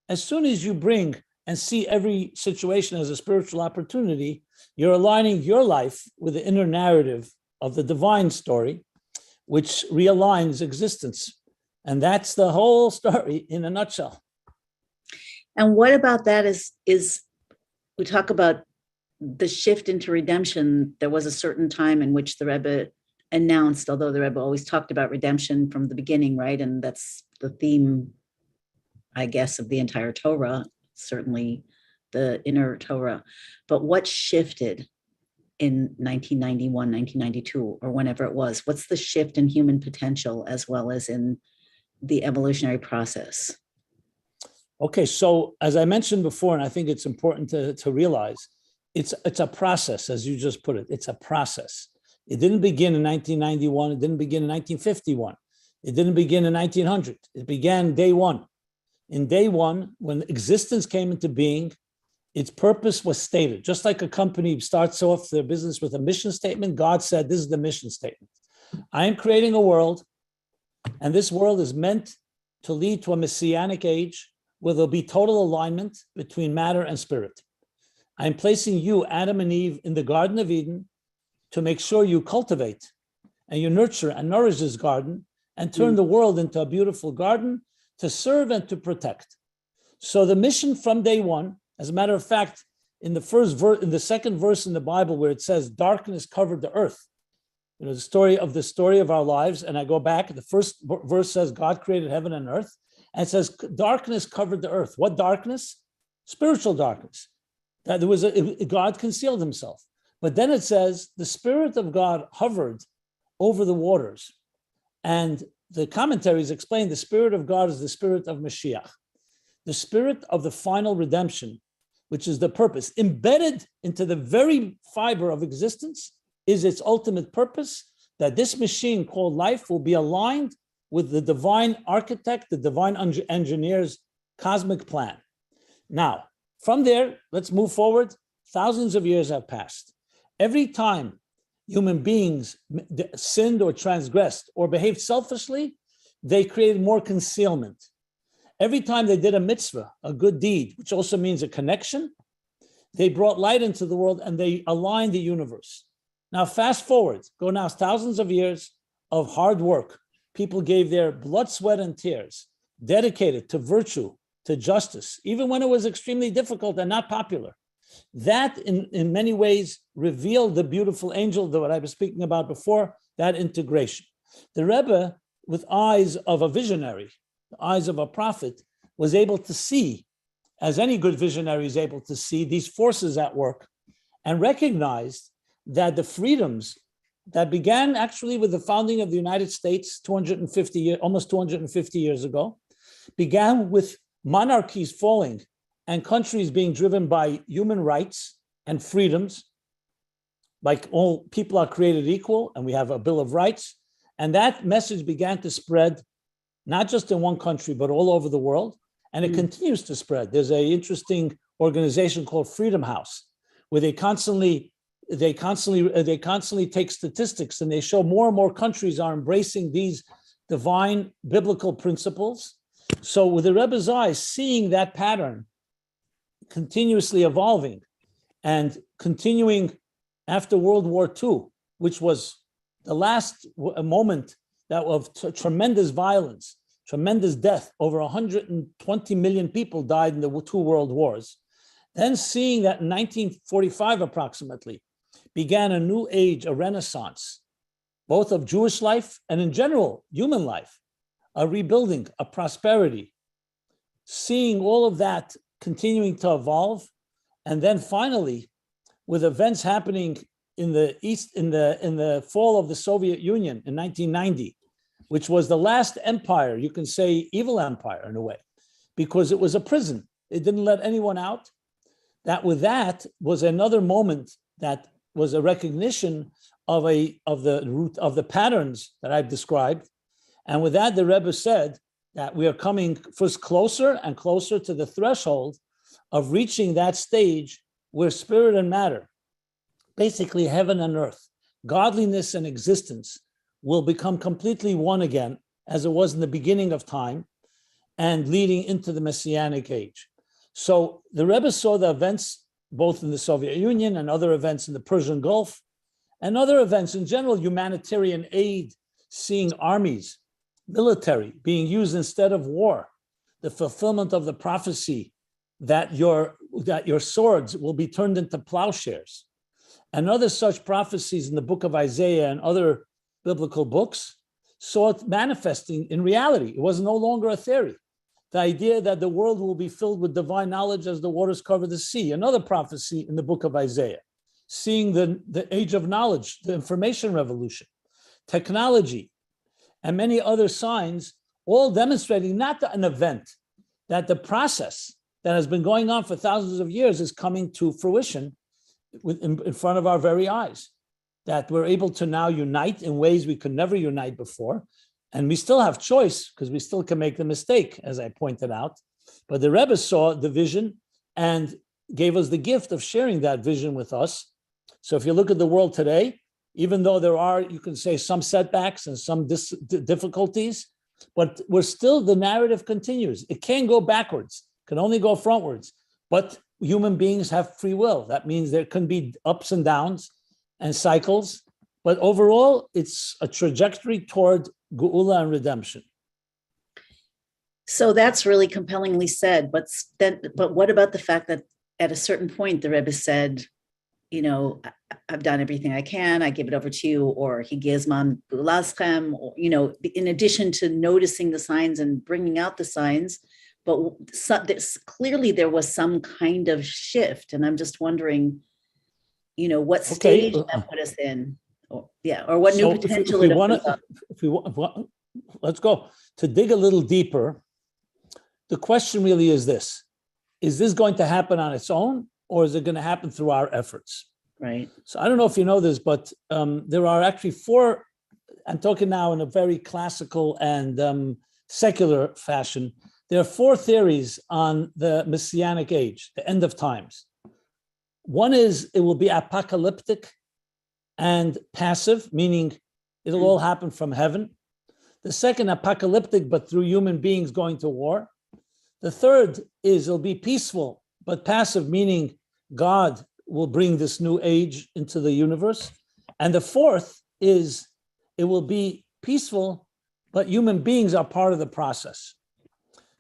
As soon as you bring and see every situation as a spiritual opportunity, you're aligning your life with the inner narrative of the divine story, which realigns existence. And that's the whole story in a nutshell. And what about that is we talk about the shift into redemption. There was a certain time in which the Rebbe announced, although the Rebbe always talked about redemption from the beginning, right? And that's the theme, I guess, of the entire Torah, certainly the inner Torah. But what shifted in 1991, 1992, or whenever it was? What's the shift in human potential as well as in the evolutionary process? Okay, so as I mentioned before, and I think it's important to realize, it's a process, as you just put it. It's a process. It didn't begin in 1991. It didn't begin in 1951. It didn't begin in 1900. It began day one. In day one, when existence came into being, its purpose was stated. Just like a company starts off their business with a mission statement, God said, this is the mission statement. I am creating a world, and this world is meant to lead to a messianic age where there'll be total alignment between matter and spirit. I'm placing you, Adam and Eve, in the Garden of Eden to make sure you cultivate and you nurture and nourish this garden and turn the world into a beautiful garden to serve and to protect. So the mission from day one, as a matter of fact, in the second verse in the Bible where it says darkness covered the earth, the story of our lives, and I go back, the first verse says God created heaven and earth, and it says darkness covered the earth. What darkness? Spiritual darkness. That God concealed himself. But then it says, the Spirit of God hovered over the waters. And the commentaries explain the Spirit of God is the Spirit of Mashiach, the Spirit of the final redemption, which is the purpose. Embedded into the very fiber of existence is its ultimate purpose, that this machine called life will be aligned with the divine architect, the divine engineer's cosmic plan. Now, from there, let's move forward. Thousands of years have passed. Every time human beings sinned or transgressed or behaved selfishly, they created more concealment. Every time they did a mitzvah, a good deed, which also means a connection, they brought light into the world and they aligned the universe. Now, fast forward, go now thousands of years of hard work. People gave their blood, sweat, and tears, dedicated to virtue, to justice, even when it was extremely difficult and not popular. That, in many ways, revealed the beautiful angel that I was speaking about before, that integration. The Rebbe, with eyes of a visionary, the eyes of a prophet, was able to see, as any good visionary is able to see, these forces at work, and recognized that the freedoms that began actually with the founding of the United States almost 250 years ago, began with monarchies falling and countries being driven by human rights and freedoms, like all people are created equal, and we have a Bill of Rights. And that message began to spread, not just in one country, but all over the world. And it continues to spread. There's an interesting organization called Freedom House, where they constantly take statistics, and they show more and more countries are embracing these divine biblical principles. So with the Rebbe's eyes, seeing that pattern continuously evolving and continuing after World War II, which was the last moment of tremendous violence, tremendous death. Over 120 million people died in the two world wars. Then seeing that in 1945 approximately began a new age, a renaissance, both of Jewish life and in general, human life, a rebuilding, a prosperity, seeing all of that continuing to evolve. And then finally, with events happening in the East, in the fall of the Soviet Union in 1990, which was the last empire, you can say evil empire in a way, because it was a prison. It didn't let anyone out. That was another moment that was a recognition of the patterns that I've described. And with that, the Rebbe said that we are coming first closer and closer to the threshold of reaching that stage where spirit and matter, basically heaven and earth, godliness and existence, will become completely one again, as it was in the beginning of time, and leading into the Messianic age. So the Rebbe saw the events both in the Soviet Union and other events in the Persian Gulf, and other events in general, humanitarian aid, seeing armies, military being used instead of war, the fulfillment of the prophecy that your swords will be turned into plowshares, and other such prophecies in the book of Isaiah and other biblical books, saw it manifesting in reality. It was no longer a theory. The idea that the world will be filled with divine knowledge as the waters cover the sea, another prophecy in the book of Isaiah, seeing the age of knowledge, the information revolution, technology, and many other signs, all demonstrating not an event, that the process that has been going on for thousands of years is coming to fruition in front of our very eyes, that we're able to now unite in ways we could never unite before. And we still have choice, because we still can make the mistake, as I pointed out. But the Rebbe saw the vision and gave us the gift of sharing that vision with us. So if you look at the world today, even though there are, you can say, some setbacks and some difficulties, but the narrative continues. It can't go backwards, it can only go frontwards. But human beings have free will. That means there can be ups and downs and cycles. But overall, it's a trajectory toward Geula and redemption. So that's really compellingly said. But what about the fact that at a certain point, the Rebbe said, I've done everything I can, I give it over to you, or higezman bulaschem, or, in addition to noticing the signs and bringing out the signs, but clearly there was some kind of shift. And I'm just wondering, what Okay. stage that put us in, or what new So potential if it we want opens up. to, let's go to dig a little deeper. The question really is this: is this going to happen on its own, or is it going to happen through our efforts? Right. So I don't know if you know this, but there are actually four. I'm talking now in a very classical and secular fashion. There are four theories on the Messianic age, the end of times. One is it will be apocalyptic and passive, meaning it'll all happen from heaven. The second, apocalyptic, but through human beings going to war. The third is it'll be peaceful, but passive, meaning God will bring this new age into the universe. And the fourth is it will be peaceful, but human beings are part of the process.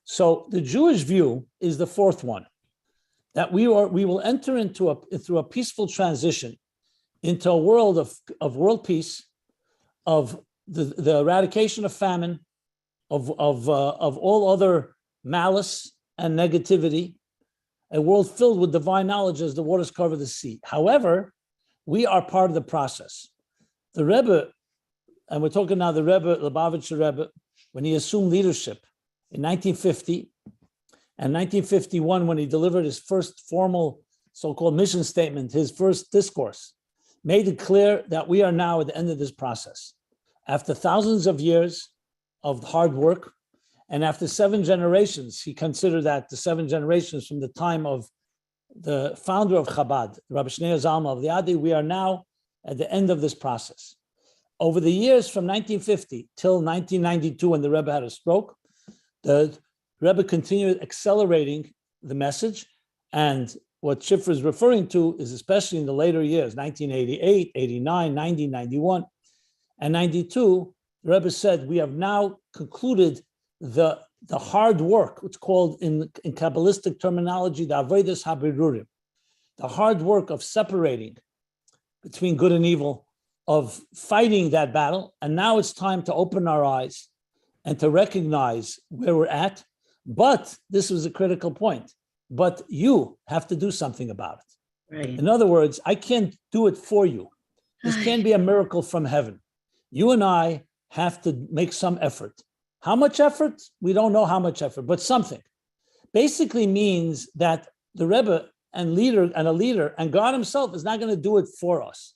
So the Jewish view is the fourth one, that we will enter through a peaceful transition into a world of world peace, of the eradication of famine, of all other malice and negativity, a world filled with divine knowledge as the waters cover the sea. However, we are part of the process. The Rebbe, and we're talking now the Rebbe, Lubavitcher Rebbe, when he assumed leadership in 1950 and 1951, when he delivered his first formal so-called mission statement, his first discourse, made it clear that we are now at the end of this process. After thousands of years of hard work, and after 7 generations, he considered that the 7 generations from the time of the founder of Chabad, Rabbi Shneur Zalman of Liadi, we are now at the end of this process. Over the years from 1950 till 1992, when the Rebbe had a stroke, the Rebbe continued accelerating the message. And what Shifra is referring to is especially in the later years, 1988, 89, 90, 91, and 92, the Rebbe said, we have now concluded the hard work, it's called in Kabbalistic terminology, the Avodas HaBirurim, the hard work of separating between good and evil, of fighting that battle. And now it's time to open our eyes and to recognize where we're at. But this was a critical point. But you have to do something about it. Right. In other words, I can't do it for you. This can't be a miracle from heaven. You and I have to make some effort. How much effort? We don't know how much effort, but something. Basically means that the Rebbe and a leader and God himself is not going to do it for us,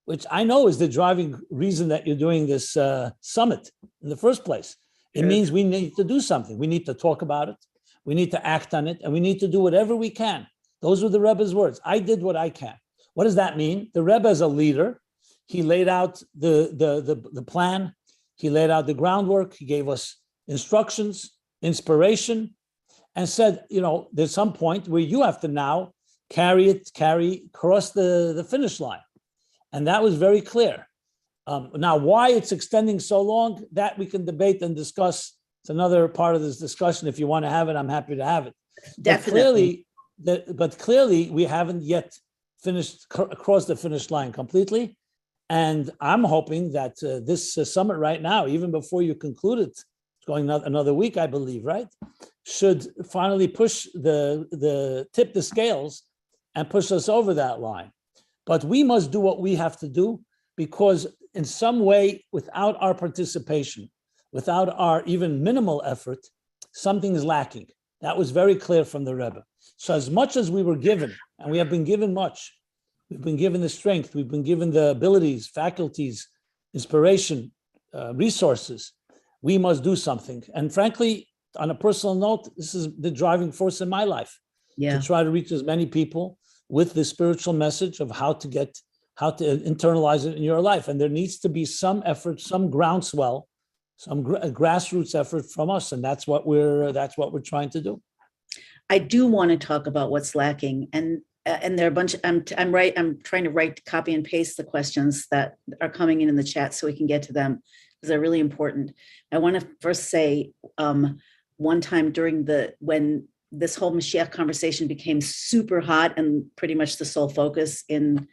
which I know is the driving reason that you're doing this summit in the first place. It means we need to do something. We need to talk about it. We need to act on it, and we need to do whatever we can. Those were the Rebbe's words. I did what I can. What does that mean? The Rebbe as a leader, he laid out the plan. He laid out the groundwork. He gave us instructions, inspiration, and said, there's some point where you have to now cross the finish line. And that was very clear. Now, why it's extending so long, that we can debate and discuss. It's another part of this discussion. If you want to have it, I'm happy to have it. Definitely. But clearly, we haven't yet crossed the finish line completely. And I'm hoping that this summit right now, even before you conclude it, it's going another week, I believe, right? Should finally tip the scales and push us over that line. But we must do what we have to do, because in some way, without our participation, without our even minimal effort, something is lacking. That was very clear from the Rebbe. So as much as we were given, and we have been given much, we've been given the strength, we've been given the abilities, faculties, inspiration, resources, we must do something. And frankly, on a personal note, this is the driving force in my life, to try to reach as many people with the spiritual message of how to internalize it in your life. And there needs to be some effort, some groundswell, some grassroots effort from us. And that's what we're trying to do. I do want to talk about what's lacking. And there are a bunch, I'm trying to copy and paste the questions that are coming in the chat so we can get to them, because they're really important. I want to first say, one time when this whole Mashiach conversation became super hot and pretty much the sole focus in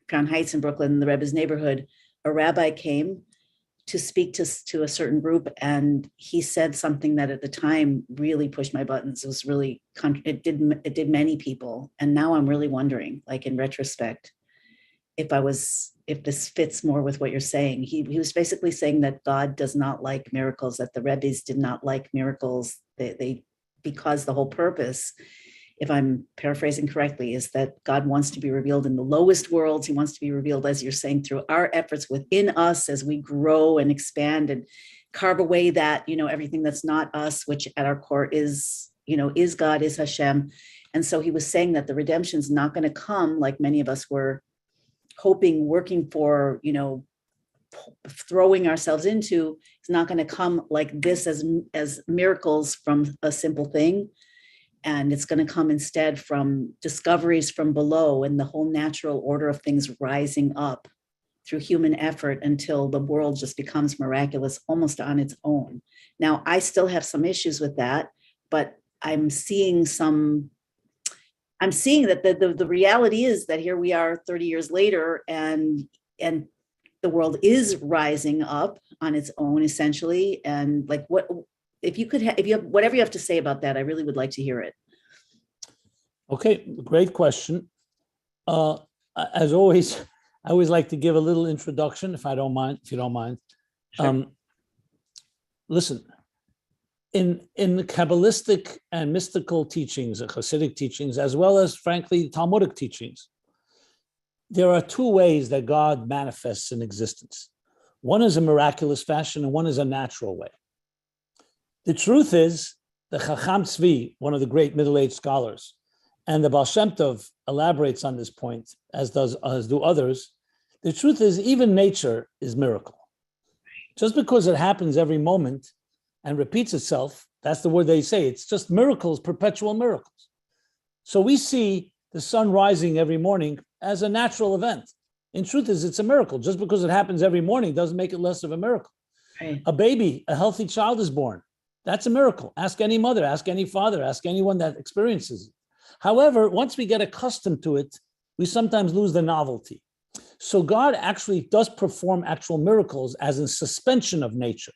Crown Heights in Brooklyn, the Rebbe's neighborhood, a rabbi came to speak to a certain group, and he said something that at the time really pushed my buttons. It was really it did many people, and now I'm really wondering, like in retrospect, if this fits more with what you're saying. He was basically saying that God does not like miracles, that the Rebbes did not like miracles. They because the whole purpose, if I'm paraphrasing correctly, is that God wants to be revealed in the lowest worlds. He wants to be revealed, as you're saying, through our efforts within us as we grow and expand and carve away that, everything that's not us, which at our core is God, is Hashem. And so he was saying that the redemption's not going to come like many of us were hoping, working for, throwing ourselves into. It's not going to come like this as miracles from a simple thing. And it's going to come instead from discoveries from below and the whole natural order of things rising up through human effort until the world just becomes miraculous almost on its own. Now, I still have some issues with that, but I'm seeing that the reality is that here we are 30 years later, and the world is rising up on its own, essentially. And like, what if you have whatever you have to say about that, I really would like to hear it. Okay, great question. As always, I always like to give a little introduction, if you don't mind. Sure. Listen, in the Kabbalistic and mystical teachings, the Hasidic teachings, as well as, frankly, Talmudic teachings, there are two ways that God manifests in existence. One is a miraculous fashion, and one is a natural way. The truth is, the Chacham Tzvi, one of the great middle-aged scholars, and the Baal Shem Tov elaborates on this point, as do others. The truth is, even nature is miracle. Just because it happens every moment and repeats itself, that's the word they say. It's just miracles, perpetual miracles. So we see the sun rising every morning as a natural event. In truth is, it's a miracle. Just because it happens every morning doesn't make it less of a miracle. Right. A baby, a healthy child is born. That's a miracle. Ask any mother, ask any father, ask anyone that experiences it. However, once we get accustomed to it, we sometimes lose the novelty. So God actually does perform actual miracles as in suspension of nature.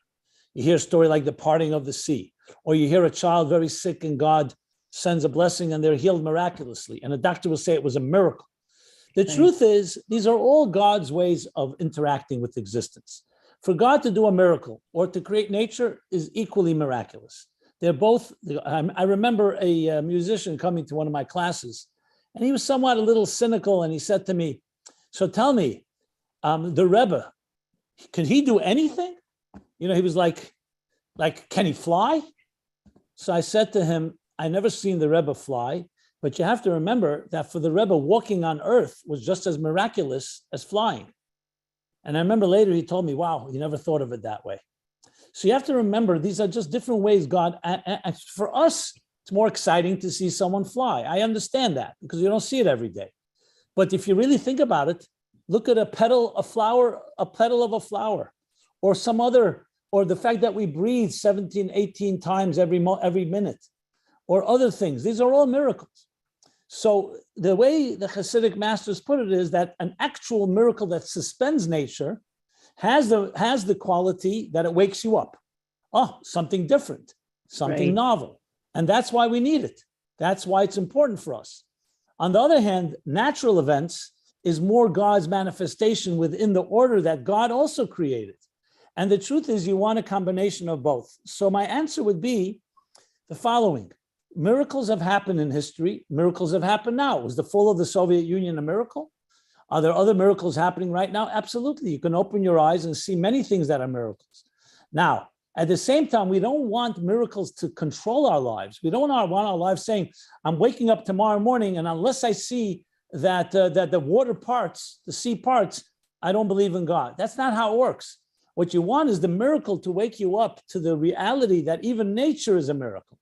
You hear a story like the parting of the sea, or you hear a child very sick and God sends a blessing and they're healed miraculously. And a doctor will say it was a miracle. The truth is, these are all God's ways of interacting with existence. For God to do a miracle or to create nature is equally miraculous. They're both, I remember a musician coming to one of my classes, and he was somewhat a little cynical, and he said to me, so tell me, the Rebbe, can he do anything? He was like, can he fly? So I said to him, I never seen the Rebbe fly, but you have to remember that for the Rebbe, walking on earth was just as miraculous as flying. And I remember later he told me, wow, he never thought of it that way. So you have to remember, these are just different ways God, for us, it's more exciting to see someone fly. I understand that because you don't see it every day. But if you really think about it, look at a petal of a flower, or some other, or the fact that we breathe 17, 18 times every minute, or other things. These are all miracles. So the way the Hasidic masters put it is that an actual miracle that suspends nature has the quality that it wakes you up. Oh, something different, something novel. And that's why we need it. That's why it's important for us. On the other hand, natural events is more God's manifestation within the order that God also created. And the truth is, you want a combination of both. So my answer would be the following. Miracles have happened in history. Miracles have happened now. Was the fall of the Soviet Union a miracle? Are there other miracles happening right now? Absolutely. You can open your eyes and see many things that are miracles. Now, at the same time, we don't want miracles to control our lives. We don't want our lives saying, I'm waking up tomorrow morning, and unless I see that the water parts, the sea parts, I don't believe in God. That's not how it works. What you want is the miracle to wake you up to the reality that even nature is a miracle.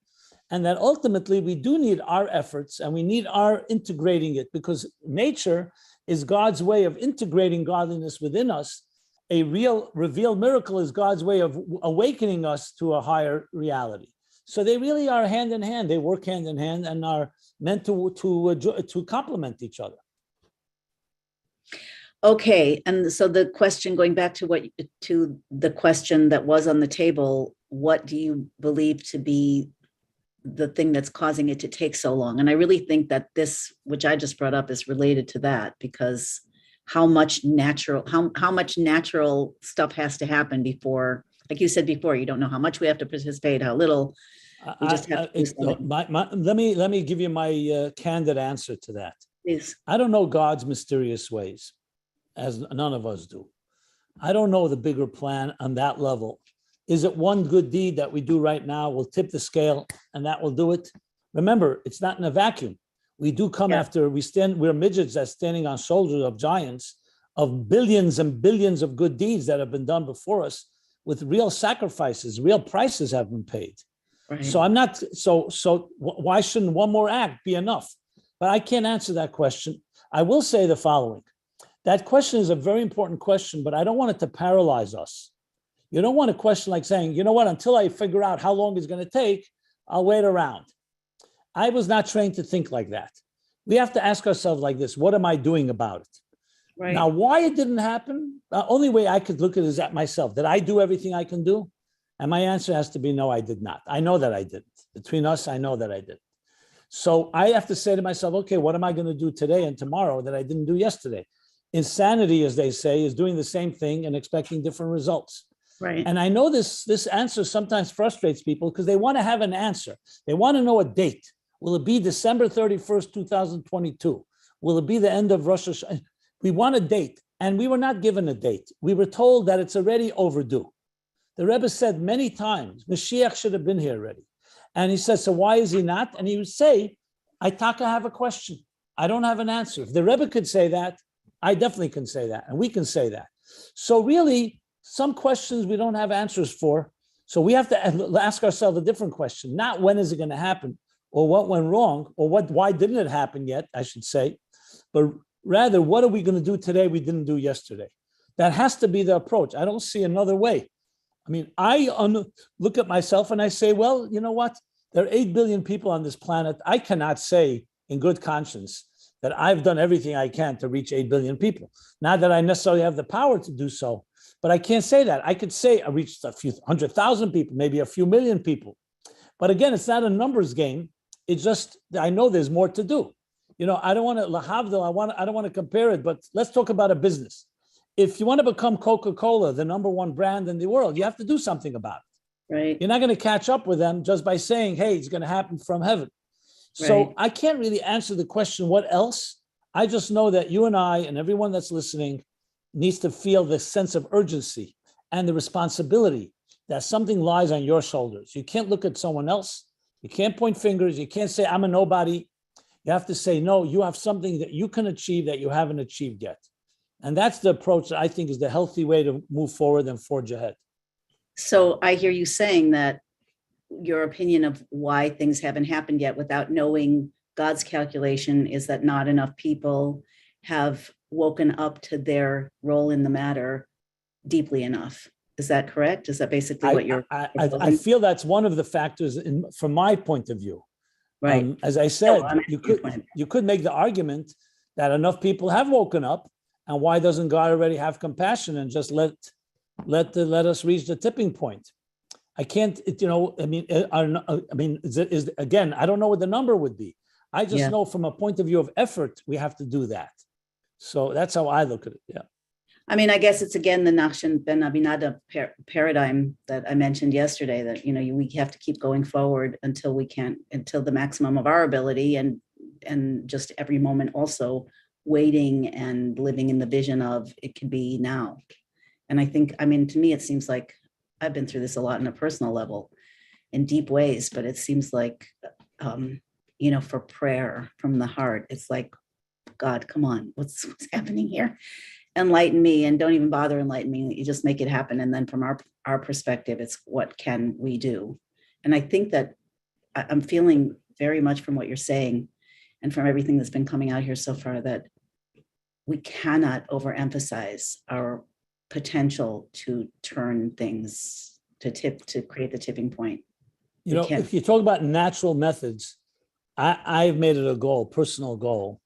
And that ultimately we do need our efforts and we need our integrating it, because nature is God's way of integrating godliness within us. A real revealed miracle is God's way of awakening us to a higher reality. So they really are hand in hand. They work hand in hand and are meant to complement each other. Okay, and so the question, going back to the question that was on the table, what do you believe to be the thing that's causing it to take so long? And I really think that this, which I just brought up, is related to that, because how much natural stuff has to happen before, like you said before, you don't know how much we have to participate, how little. We just have to do something. Let me give you my candid answer to that. Please. I don't know God's mysterious ways, as none of us do. I don't know the bigger plan on that level. Is it one good deed that we do right now will tip the scale and that will do it? Remember, it's not in a vacuum. We do come after, we're midgets that's standing on shoulders of giants, of billions and billions of good deeds that have been done before us with real sacrifices, real prices have been paid. Right. So why shouldn't one more act be enough? But I can't answer that question. I will say the following. That question is a very important question, but I don't want it to paralyze us. You don't want a question like saying, you know what, until I figure out how long it's going to take, I'll wait around. I was not trained to think like that. We have to ask ourselves like this, what am I doing about it? Right. Now, why it didn't happen, the only way I could look at it is at myself. Did I do everything I can do? And my answer has to be, no, I did not. I know that I didn't. Between us, I know that I didn't. So I have to say to myself, okay, what am I going to do today and tomorrow that I didn't do yesterday? Insanity, as they say, is doing the same thing and expecting different results. Right. And I know this answer sometimes frustrates people because they want to have an answer. They want to know a date. Will it be December 31st, 2022? Will it be the end of Rosh Hashanah? We want a date, and we were not given a date. We were told that it's already overdue. The Rebbe said many times, Mashiach should have been here already. And he says, so why is he not? And he would say, I have a question. I don't have an answer. If the Rebbe could say that, I definitely can say that, and we can say that. So really, some questions we don't have answers for. So we have to ask ourselves a different question, not when is it going to happen, or what went wrong, or why didn't it happen yet, I should say, but rather, what are we going to do today we didn't do yesterday? That has to be the approach. I don't see another way. I mean, I look at myself and I say, well, you know what? There are 8 billion people on this planet. I cannot say in good conscience that I've done everything I can to reach 8 billion people. Not that I necessarily have the power to do so, but I can't say that. I could say I reached a few 100,000 people, maybe a few million people. But again, it's not a numbers game. It's just, I know there's more to do. You know, I don't want to, I don't want to compare it, but let's talk about a business. If you want to become Coca-Cola, the number one brand in the world, you have to do something about it. Right. You're not going to catch up with them just by saying, hey, it's going to happen from heaven. Right. So I can't really answer the question, what else? I just know that you and I and everyone that's listening needs to feel the sense of urgency and the responsibility that something lies on your shoulders. You can't look at someone else. You can't point fingers. You can't say, I'm a nobody. You have to say, no, you have something that you can achieve that you haven't achieved yet. And that's the approach that I think is the healthy way to move forward and forge ahead. So I hear you saying that your opinion of why things haven't happened yet without knowing God's calculation is that not enough people have woken up to their role in the matter deeply enough. Is that correct? Is that basically what you're I feel that's one of the factors from my point of view. Right. As I said, you could make the argument that enough people have woken up, and why doesn't God already have compassion and just let us reach the tipping point? I can't, again, I don't know what the number would be. I just know from a point of view of effort, we have to do that. So that's how I look at it. Yeah. I mean, I guess it's again the Nachshon ben Abinadab paradigm that I mentioned yesterday, that, we have to keep going forward until the maximum of our ability, and just every moment also waiting and living in the vision of it could be now. And I think, to me, it seems like I've been through this a lot on a personal level in deep ways, but it seems like, for prayer from the heart, it's like, God, come on, what's happening here? Enlighten me, and don't even bother enlightening me. You just make it happen. And then from our perspective, it's what can we do? And I think that I'm feeling very much from what you're saying and from everything that's been coming out here so far that we cannot overemphasize our potential to turn things to create the tipping point. If you talk about natural methods, I've made it a goal, personal goal,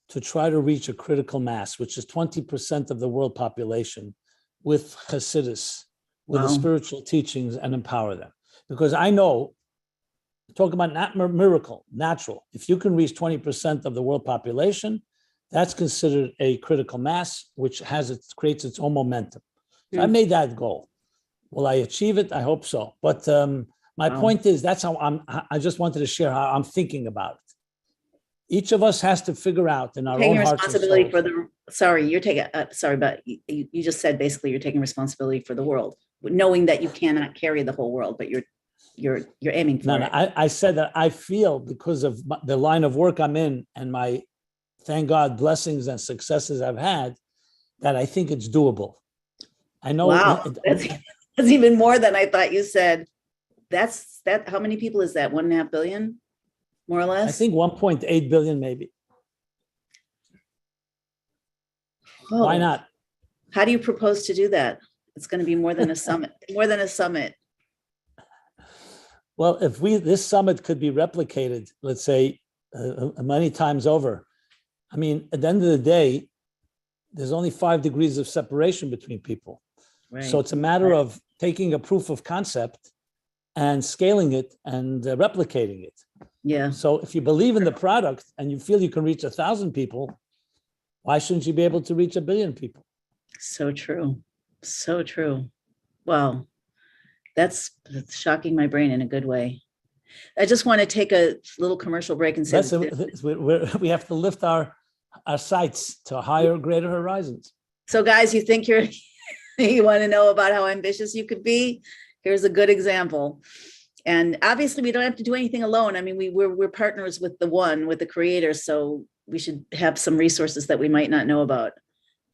to try to reach a critical mass, which is 20% of the world population, with Hasidus, with the spiritual teachings, and empower them. Because I know, talk about not miracle, natural. If you can reach 20% of the world population, that's considered a critical mass, which creates its own momentum. So I made that goal. Will I achieve it? I hope so. But my point is, that's how I just wanted to share how I'm thinking about it. Each of us has to figure out in our own hearts and souls. But you just said basically you're taking responsibility for the world, knowing that you cannot carry the whole world, but you're aiming for it. I said that I feel, because of the line of work I'm in and my, thank God, blessings and successes I've had, that I think it's doable. I know. Wow, that's even more than I thought you said. That's how many people is that? 1.5 billion, more or less? I think 1.8 billion, maybe. Oh. Why not? How do you propose to do that? It's going to be more than a summit. More than a summit. Well, if this summit could be replicated, let's say, many times over, I mean, at the end of the day, there's only 5 degrees of separation between people. Right. So it's a matter of taking a proof of concept and scaling it and replicating it. Yeah. So if you believe in the product and you feel you can reach 1,000 people, why shouldn't you be able to reach 1 billion people? So true. So true. Wow. That's shocking my brain in a good way. I just want to take a little commercial break and say we have to lift our sights to higher, greater horizons. So guys, you think you want to know about how ambitious you could be? Here's a good example. And obviously we don't have to do anything alone. I mean, we're partners with the creator. So we should have some resources that we might not know about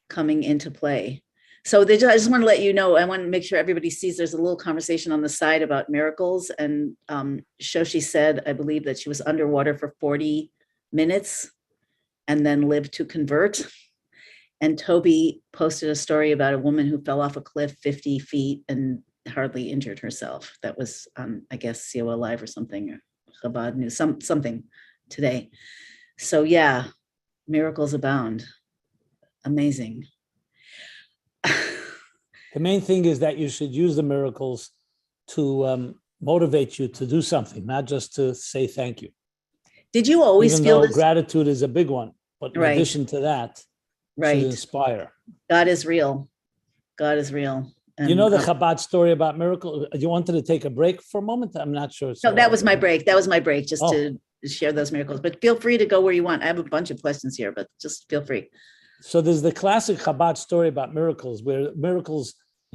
coming into play. So I just want to let you know, I want to make sure everybody sees there's a little conversation on the side about miracles. And Shoshi said, I believe, that she was underwater for 40 minutes and then lived to convert. And Toby posted a story about a woman who fell off a cliff 50 feet and hardly injured herself. That was on, I guess, CO Live or something, or Chabad News, something today. So yeah, miracles abound. Amazing. The main thing is that you should use the miracles to motivate you to do something, not just to say thank you. Did you always feel this? Gratitude is a big one, but in addition to that, should inspire. God is real. God is real. And, you know the Chabad story about miracle? You wanted to take a break for a moment? I'm not sure. No, that was my break. That was my break, just to share those miracles. But feel free to go where you want. I have a bunch of questions here, but just feel free. So there's the classic Chabad story about miracles,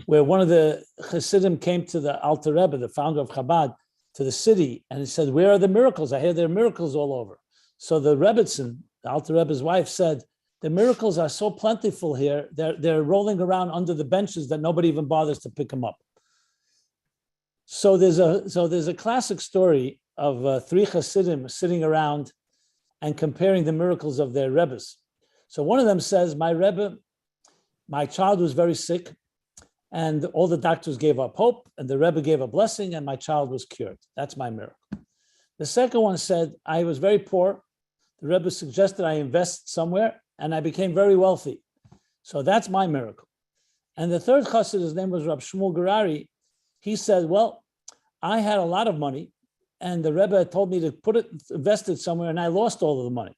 where one of the Hasidim came to the Alter Rebbe, the founder of Chabad, to the city, and he said, "Where are the miracles? I hear there are miracles all over." So the Rebbetzin, the Alter Rebbe's wife, said, "The miracles are so plentiful here; they're rolling around under the benches that nobody even bothers to pick them up." So there's a classic story of 3 Hasidim sitting around and comparing the miracles of their Rebbes. So one of them says, "My Rebbe, my child was very sick, and all the doctors gave up hope, and the Rebbe gave a blessing, and my child was cured. That's my miracle." The second one said, "I was very poor. The Rebbe suggested I invest somewhere, and I became very wealthy. So that's my miracle." And the third chassid, his name was Rab Shmuel Gerari, he said, "Well, I had a lot of money, and the Rebbe told me to invest it somewhere, and I lost all of the money."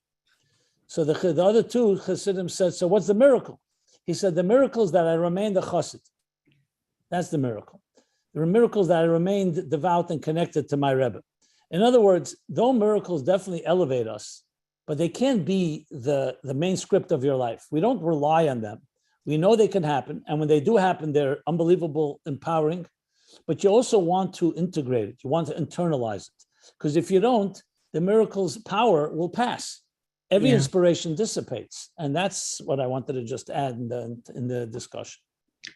So the other 2 chassidim said, "So what's the miracle?" He said, "The miracle is that I remained a chassid. That's the miracle. There are miracles that I remained devout and connected to my Rebbe." In other words, though miracles definitely elevate us, but they can't be the main script of your life. We don't rely on them. We know they can happen. And when they do happen, they're unbelievable, empowering. But you also want to integrate it. You want to internalize it. Because if you don't, the miracle's power will pass. Every inspiration dissipates. And that's what I wanted to just add in the discussion.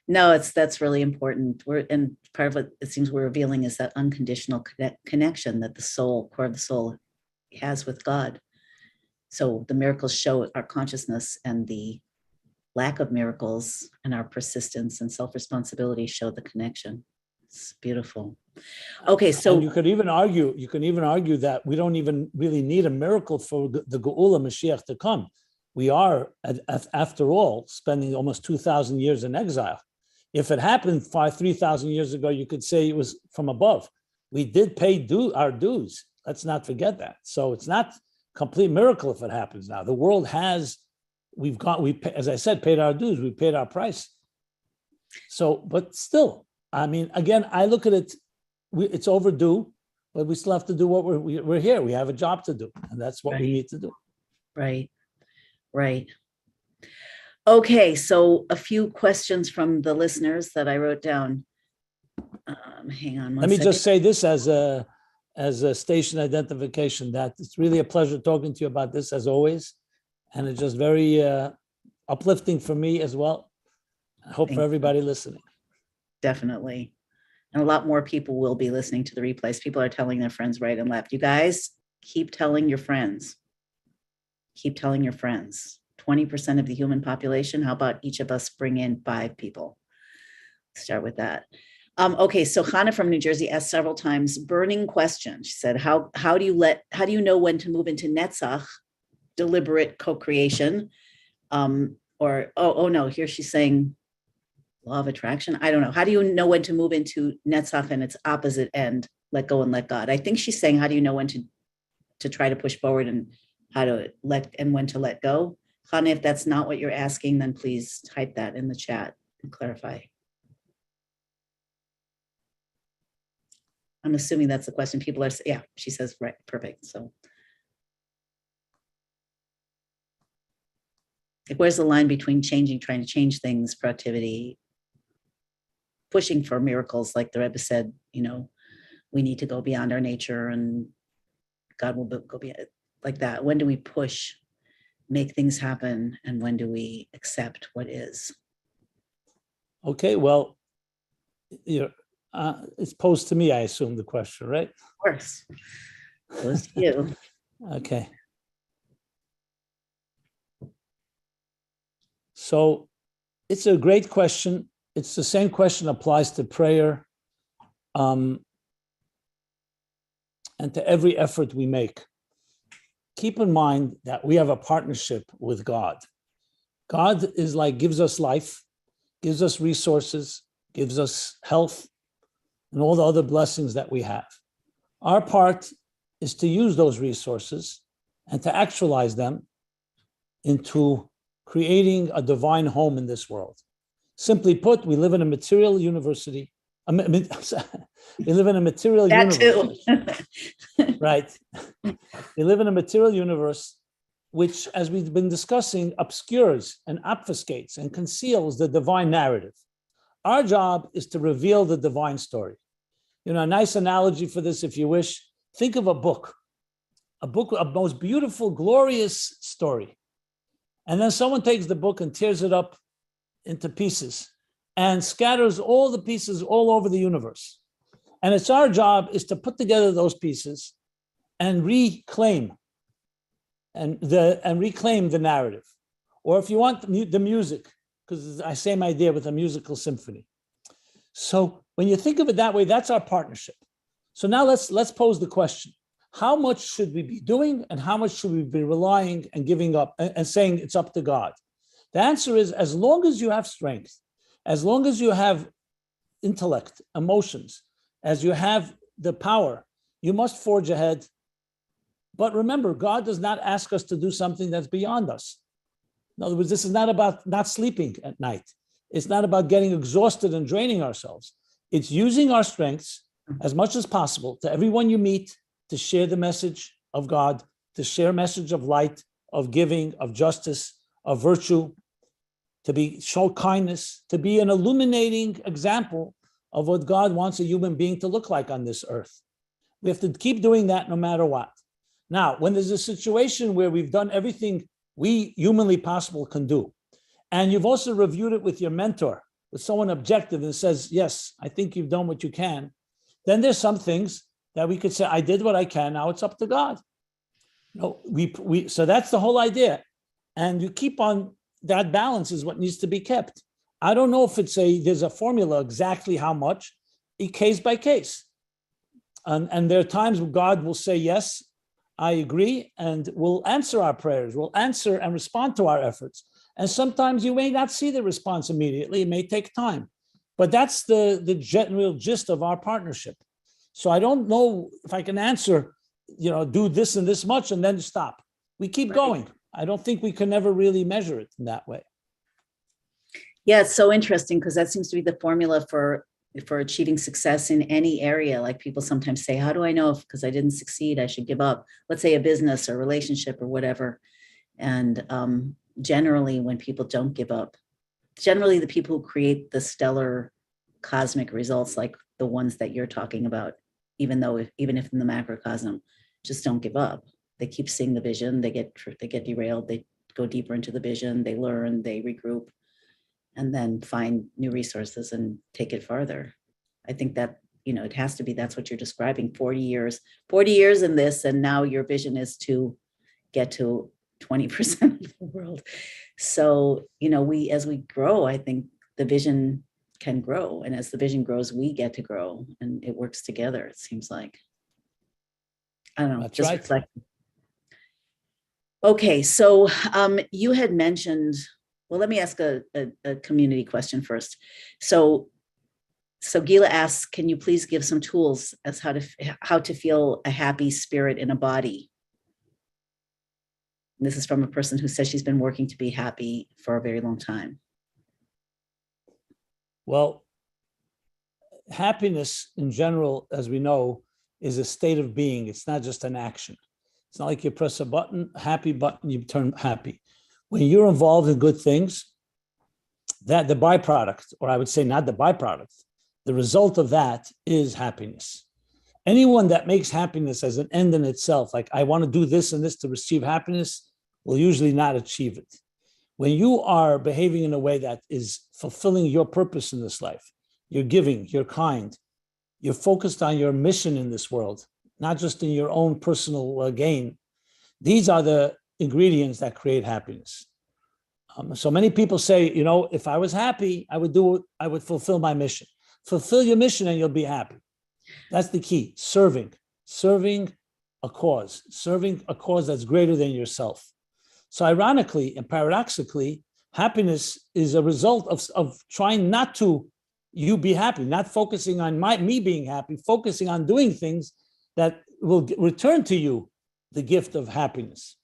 No, that's really important. And part of what it seems we're revealing is that unconditional connection that the soul, core of the soul, has with God. So the miracles show our consciousness, and the lack of miracles and our persistence and self-responsibility show the connection. It's beautiful. Okay, so and you can even argue that we don't even really need a miracle for the Geula Mashiach to come. we are, after all, spending almost 2,000 years in exile. If it happened 3,000 years ago, you could say it was from above. We did pay our dues. Let's not forget that. So it's not complete miracle if it happens now. The world has, as I said, paid our dues. We paid our price. So, but still, I mean, again, I look at it, it's overdue, but we still have to do what we're here. We have a job to do, and that's what we need to do. Right. Okay, so a few questions from the listeners that I wrote down. Hang on one Let me second. just say this as a station identification, that it's really a pleasure talking to you about this as always. And it's just very uplifting for me as well. I hope for everybody listening. Definitely. And a lot more people will be listening to the replays. People are telling their friends right and left. You guys, keep telling your friends. Keep telling your friends. 20% of the human population. How about each of us bring in 5 people? Start with that. Okay, so Chana from New Jersey asked several times, burning question. She said, how do you know when to move into Netzach, deliberate co-creation? No, here she's saying law of attraction. I don't know. How do you know when to move into Netzach and its opposite end, let go and let God? I think she's saying, how do you know when to try to push forward and how to when to let go? Chana, if that's not what you're asking, then please type that in the chat and clarify. I'm assuming that's the question. People are, yeah, she says, right, perfect. So like, where's the line between trying to change things, productivity, pushing for miracles, like the Rebbe said, we need to go beyond our nature and God will go beyond, like that. When do we push, make things happen, and when do we accept what is? Okay, well, it's posed to me, I assume, the question, right? Of course. Posed to you. Okay. So it's a great question. It's the same question applies to prayer and to every effort we make. Keep in mind that we have a partnership with God. God is gives us life, gives us resources, gives us health, and all the other blessings that we have. Our part is to use those resources and to actualize them into creating a divine home in this world. Simply put, we live in a material university. We live in a material universe. Right. We live in a material universe, which, as we've been discussing, obscures and obfuscates and conceals the divine narrative. Our job is to reveal the divine story. A nice analogy for this, if you wish, think of a book, a most beautiful, glorious story. And then someone takes the book and tears it up into pieces and scatters all the pieces all over the universe. And it's our job is to put together those pieces and reclaim the narrative. Or if you want the music, because it's the same idea with a musical symphony. So when you think of it that way, that's our partnership. So now let's pose the question. How much should we be doing and how much should we be relying and giving up and saying it's up to God? The answer is, as long as you have strength, as long as you have intellect, emotions, as you have the power, you must forge ahead. But remember, God does not ask us to do something that's beyond us. In other words, this is not about not sleeping at night. It's not about getting exhausted and draining ourselves. It's using our strengths as much as possible to everyone you meet to share the message of God, to share a message of light, of giving, of justice, of virtue, to show kindness, to be an illuminating example of what God wants a human being to look like on this earth. We have to keep doing that no matter what. Now, when there's a situation where we've done everything we humanly possible can do, and you've also reviewed it with your mentor, with someone objective and says, yes, I think you've done what you can, then there's some things that we could say, I did what I can, now it's up to God. So that's the whole idea. And you keep on, that balance is what needs to be kept. I don't know if there's a formula exactly how much, case by case. And there are times where God will say yes, I agree, and we'll answer our prayers. We'll answer and respond to our efforts. And sometimes you may not see the response immediately. It may take time. But that's the general gist of our partnership. So I don't know if I can answer, do this and this much and then stop. We keep going. I don't think we can ever really measure it in that way. Yeah, it's so interesting because that seems to be the formula for achieving success in any area. Like people sometimes say, how do I know if because I didn't succeed, I should give up? Let's say a business or relationship or whatever. And generally, when people don't give up, generally the people who create the stellar cosmic results, like the ones that you're talking about, even if in the macrocosm, just don't give up. They keep seeing the vision. They get derailed. They go deeper into the vision. They learn. They regroup, and then find new resources and take it farther. I think that it has to be. That's what you're describing. 40 years in this, and now your vision is to get to 20% of the world. So as we grow, I think the vision can grow, and as the vision grows, we get to grow, and it works together. It seems like. I don't know. That's just right. reflecting. Okay, so you had mentioned. Well, let me ask a community question first. So Gila asks, can you please give some tools as how to feel a happy spirit in a body? And this is from a person who says she's been working to be happy for a very long time. Well, happiness in general, as we know, is a state of being. It's not just an action. It's not like you press a button, happy button, you turn happy. When you're involved in good things, that the byproduct, or I would say not the byproduct, the result of that is happiness. Anyone that makes happiness as an end in itself, like I want to do this and this to receive happiness, will usually not achieve it. When you are behaving in a way that is fulfilling your purpose in this life, you're giving, you're kind, you're focused on your mission in this world, not just in your own personal gain. These are the ingredients that create happiness. So many people say, if I was happy, I would fulfill my mission. Fulfill your mission and you'll be happy. That's the key. Serving a cause that's greater than yourself. So ironically and paradoxically, happiness is a result of trying not to you be happy, not focusing on me being happy, focusing on doing things that will return to you the gift of happiness.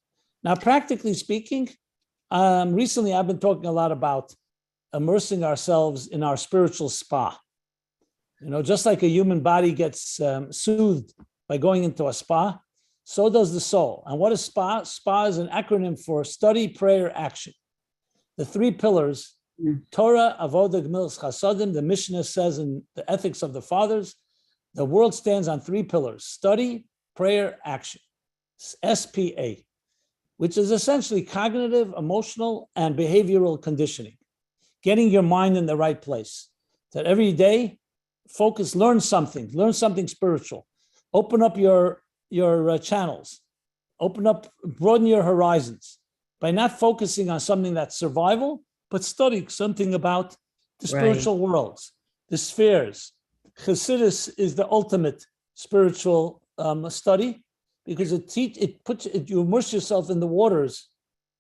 Now, practically speaking, recently I've been talking a lot about immersing ourselves in our spiritual spa. Just like a human body gets soothed by going into a spa, so does the soul. And what is spa? Spa is an acronym for study, prayer, action. The three pillars, Torah, Avodah, Gemilas, Chasadim, the Mishnah says in the Ethics of the Fathers, the world stands on three pillars: study, prayer, action. SPA, which is essentially cognitive, emotional, and behavioral conditioning. Getting your mind in the right place. That every day, focus, learn something spiritual. Open up your channels. Broaden your horizons by not focusing on something that's survival, but study something about the spiritual worlds, the spheres. Chassidus is the ultimate spiritual study because you immerse yourself in the waters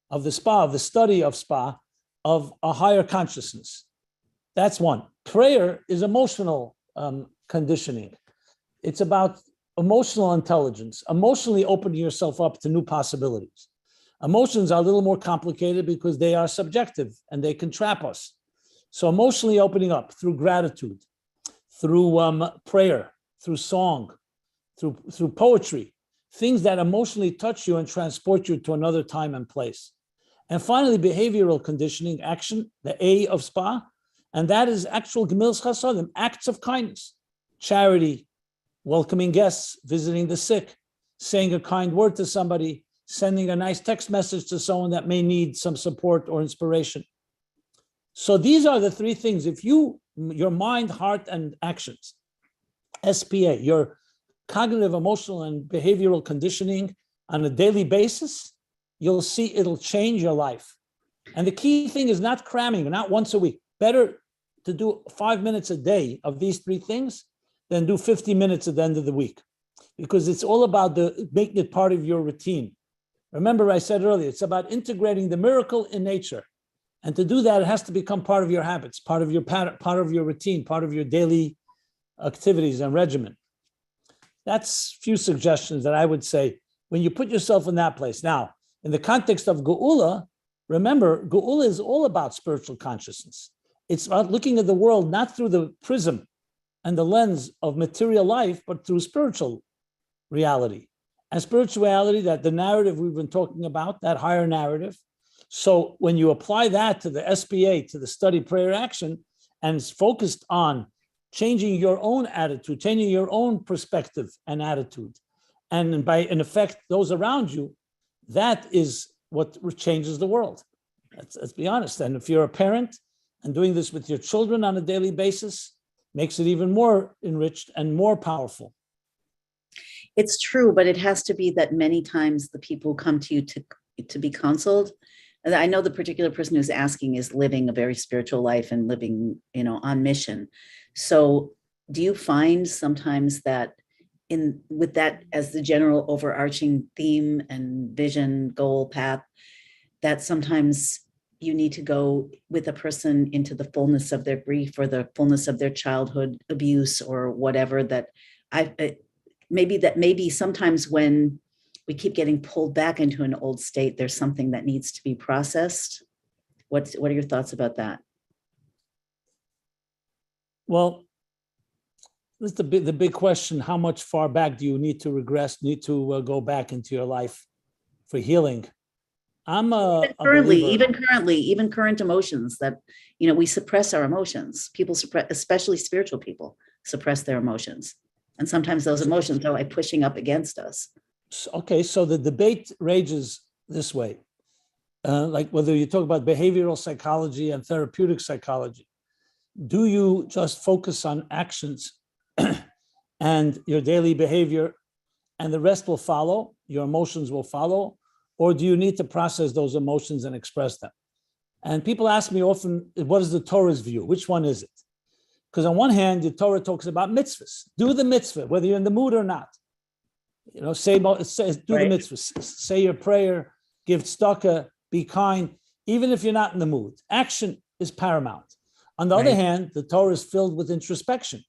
of the spa, of the study of spa, of a higher consciousness. That's one. Prayer is emotional conditioning. It's about emotional intelligence, emotionally opening yourself up to new possibilities. Emotions are a little more complicated because they are subjective and they can trap us. So emotionally opening up through gratitude, through prayer, through song, through poetry, things that emotionally touch you and transport you to another time and place. And finally, behavioral conditioning, action, the A of SPA, and that is actual Gemilas Chasadim, acts of kindness, charity, welcoming guests, visiting the sick, saying a kind word to somebody, sending a nice text message to someone that may need some support or inspiration. So these are the three things. If your mind, heart, and actions, SPA, your cognitive, emotional, and behavioral conditioning on a daily basis, you'll see it'll change your life. And the key thing is not cramming, not once a week. Better to do 5 minutes a day of these three things than do 50 minutes at the end of the week. because it's all about making it part of your routine. Remember, I said earlier, it's about integrating the miracle in nature. And to do that, it has to become part of your habits, part of your pattern, part of your routine, part of your daily activities and regimen. That's a few suggestions that I would say when you put yourself in that place. Now, in the context of Geula, remember, Geula is all about spiritual consciousness. It's about looking at the world not through the prism and the lens of material life, but through spiritual reality. And spirituality, that the narrative we've been talking about, that higher narrative. So when you apply that to the SPA, to the study, prayer, action, and it's focused on changing your own attitude, changing your own perspective and attitude, and by, in effect, those around you, that is what changes the world. Let's be honest. And if you're a parent and doing this with your children on a daily basis, makes it even more enriched and more powerful. It's true, but it has to be that many times the people come to you to be counseled. And I know the particular person who's asking is living a very spiritual life and living, on mission. So do you find sometimes that with that as the general overarching theme and vision, goal, path, that sometimes you need to go with a person into the fullness of their grief or the fullness of their childhood abuse or whatever, maybe sometimes when we keep getting pulled back into an old state, there's something that needs to be processed. What are your thoughts about that? Well, this is the big question. How much far back do you need to regress, need to go back into your life for healing? Even current emotions that, we suppress our emotions. People suppress, especially spiritual people, suppress their emotions. And sometimes those emotions are like pushing up against us. Okay, so the debate rages this way. Like whether you talk about behavioral psychology and therapeutic psychology, do you just focus on actions and your daily behavior and the rest will follow, your emotions will follow, or do you need to process those emotions and express them? And people ask me often, what is the Torah's view? Which one is it? Because on one hand, the Torah talks about mitzvahs. Do the mitzvah, whether you're in the mood or not. Do the mitzvahs, say your prayer, give tzedakah, be kind, even if you're not in the mood. Action is paramount. On the other hand, the Torah is filled with introspection,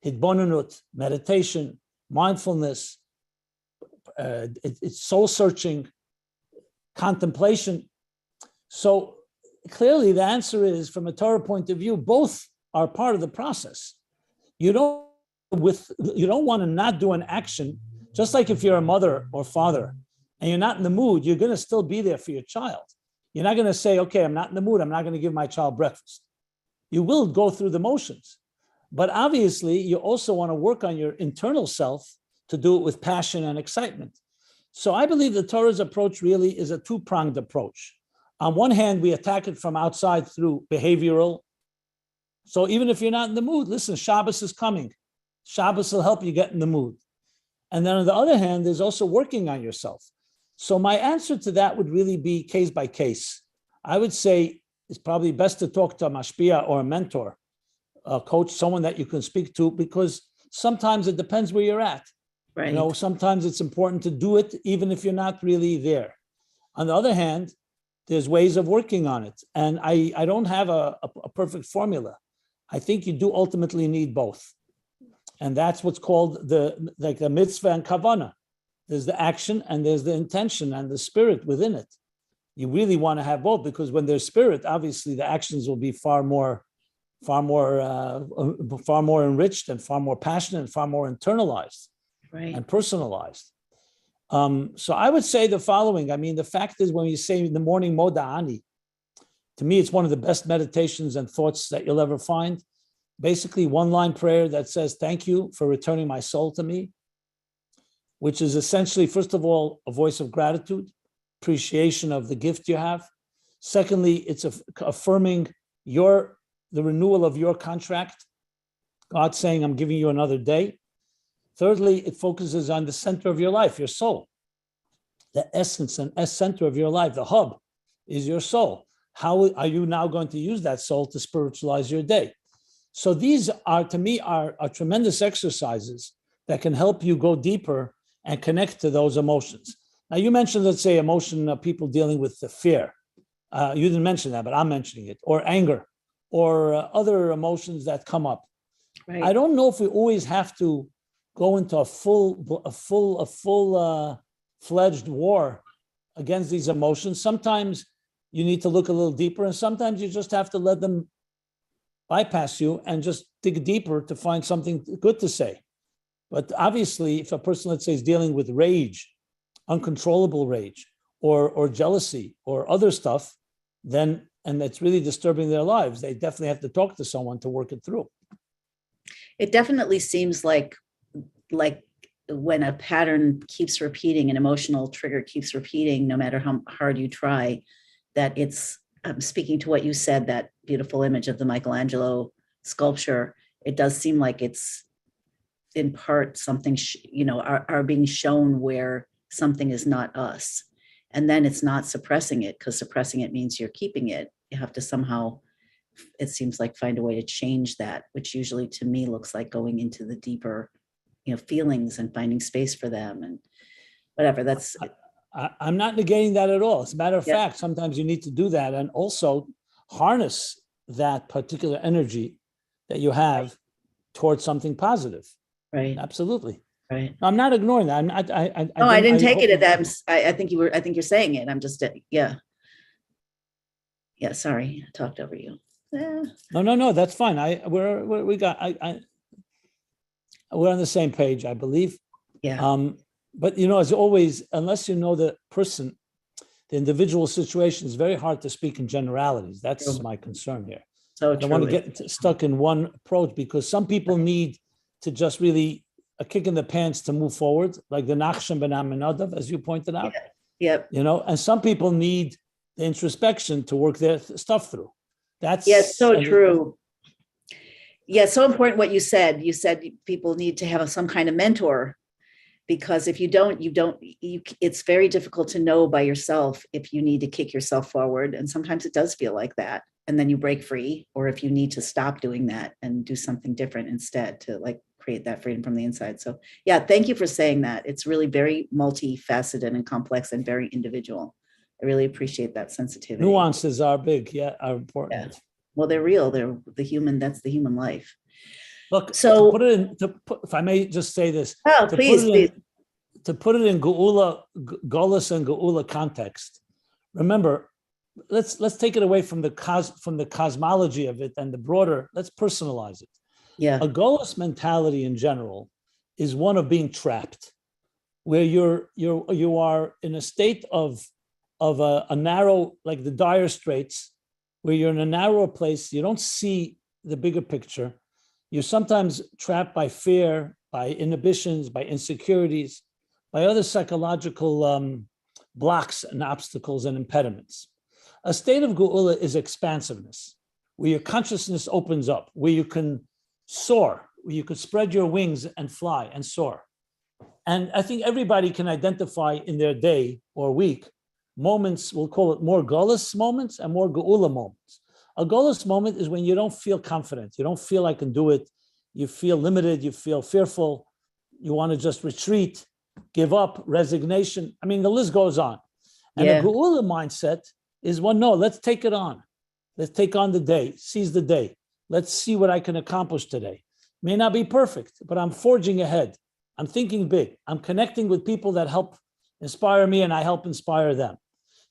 hitbonenut, meditation, mindfulness, it's soul searching, contemplation. So clearly the answer is, from a Torah point of view, both are part of the process. You don't want to not do an action, just like if you're a mother or father and you're not in the mood, you're going to still be there for your child. You're not going to say, okay, I'm not in the mood, I'm not going to give my child breakfast. You will go through the motions. But obviously, you also want to work on your internal self to do it with passion and excitement. So I believe the Torah's approach really is a two-pronged approach. On one hand, we attack it from outside through behavioral. So even if you're not in the mood, listen, Shabbos is coming. Shabbos will help you get in the mood. And then on the other hand, there's also working on yourself. So my answer to that would really be case by case. I would say it's probably best to talk to a mashpia or a mentor, a coach, someone that you can speak to, because sometimes it depends where you're at. Right. Sometimes it's important to do it even if you're not really there. On the other hand, there's ways of working on it. And I don't have a perfect formula. I think you do ultimately need both. And that's what's called the mitzvah and kavanah. There's the action and there's the intention and the spirit within it. You really want to have both, because when there's spirit, obviously the actions will be far more enriched and far more passionate and far more internalized and personalized. So I would say the following. I mean, the fact is, when you say in the morning moda'ani, to me, it's one of the best meditations and thoughts that you'll ever find. Basically, one-line prayer that says, thank you for returning my soul to me, which is essentially, first of all, a voice of gratitude, appreciation of the gift you have. Secondly, it's affirming the renewal of your contract. God saying, I'm giving you another day. Thirdly, it focuses on the center of your life, your soul. The essence and center of your life, the hub, is your soul. How are you now going to use that soul to spiritualize your day? So these are, to me, are tremendous exercises that can help you go deeper and connect to those emotions. Now, you mentioned, let's say, emotion of people dealing with the fear. You didn't mention that, but I'm mentioning it, or anger, or other emotions that come up. Right. I don't know if we always have to go into a full-fledged war against these emotions. Sometimes you need to look a little deeper, and sometimes you just have to let them bypass you and just dig deeper to find something good to say. But obviously, if a person, let's say, is dealing with rage, uncontrollable rage, or jealousy, or other stuff, then, and it's really disturbing their lives, they definitely have to talk to someone to work it through. It definitely seems like when a pattern keeps repeating, an emotional trigger keeps repeating, no matter how hard you try, that it's, speaking to what you said, that beautiful image of the Michelangelo sculpture, it does seem like it's in part something, are being shown where something is not us. And then it's not suppressing it, because suppressing it means you're keeping it. You have to somehow, it seems like, find a way to change that, which usually to me looks like going into the deeper, feelings and finding space for them and whatever. That's. I'm not negating that at all. As a matter of Yeah. fact, sometimes you need to do that and also harness that particular energy that you have towards something positive. Right. Absolutely. Right. I'm not ignoring that. I didn't take it at that. I think you're saying it. I'm just, yeah. Yeah. Sorry. I talked over you. No, that's fine. We're on the same page, I believe. Yeah. But as always, unless you know the person, the individual situation, is very hard to speak in generalities. That's True. my concern here. So I don't want to get stuck in one approach, because some people need to just really a kick in the pants to move forward, like the Nachshon ben Aminadav, as you pointed out. Yep. And some people need the introspection to work their stuff through. That's so true. Yeah, so important what you said. You said people need to have some kind of mentor, because if you don't, it's very difficult to know by yourself if you need to kick yourself forward. And sometimes it does feel like that. And then you break free, or if you need to stop doing that and do something different instead to create that freedom from the inside. So yeah, thank you for saying that. It's really very multifaceted and complex and very individual. I really appreciate that sensitivity. Nuances are big, are important. Yeah. Well, they're real. They're the human. That's the human life. Look, so if I may just say this. Oh, please. To put it in Geula, Golus and Geula context. Remember, let's take it away from the cosmology of it and the broader. Let's personalize it. Yeah. A Golus mentality in general is one of being trapped, where you are in a state of a narrow, like the dire straits, where you're in a narrow place. You don't see the bigger picture. You're sometimes trapped by fear, by inhibitions, by insecurities, by other psychological blocks and obstacles and impediments. A state of Geula is expansiveness, where your consciousness opens up, where you can soar, where you could spread your wings and fly and soar. And I think everybody can identify in their day or week moments, we'll call it more Golus moments and more Geula moments. A Golus moment is when you don't feel confident. You don't feel I can do it. You feel limited. You feel fearful. You want to just retreat, give up, resignation. I mean, the list goes on. And a Geula mindset is one, no, let's take it on. Let's take on the day, seize the day. Let's see what I can accomplish today. May not be perfect, but I'm forging ahead. I'm thinking big. I'm connecting with people that help inspire me, and I help inspire them.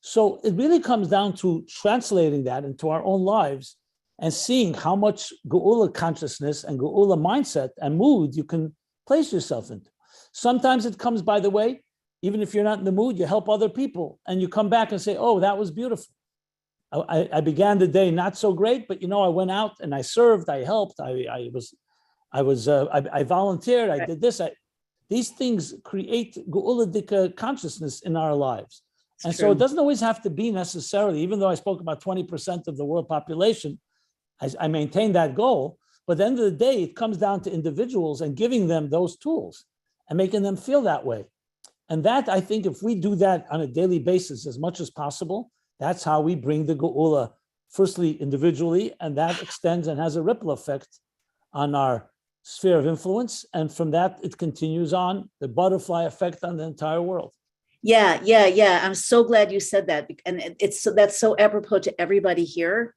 So it really comes down to translating that into our own lives and seeing how much Geula consciousness and Geula mindset and mood you can place yourself into. Sometimes it comes, by the way, even if you're not in the mood, you help other people and you come back and say, oh, that was beautiful. I began the day not so great, but I went out and I served, I helped, I volunteered, I did this. These things create Geula consciousness in our lives. And so it doesn't always have to be necessarily, even though I spoke about 20% of the world population, I maintain that goal. But at the end of the day, it comes down to individuals and giving them those tools and making them feel that way. And that, I think, if we do that on a daily basis as much as possible, that's how we bring the Geula, firstly, individually, and that extends and has a ripple effect on our sphere of influence. And from that, it continues on the butterfly effect on the entire world. Yeah. I'm so glad you said that. And that's so apropos to everybody here.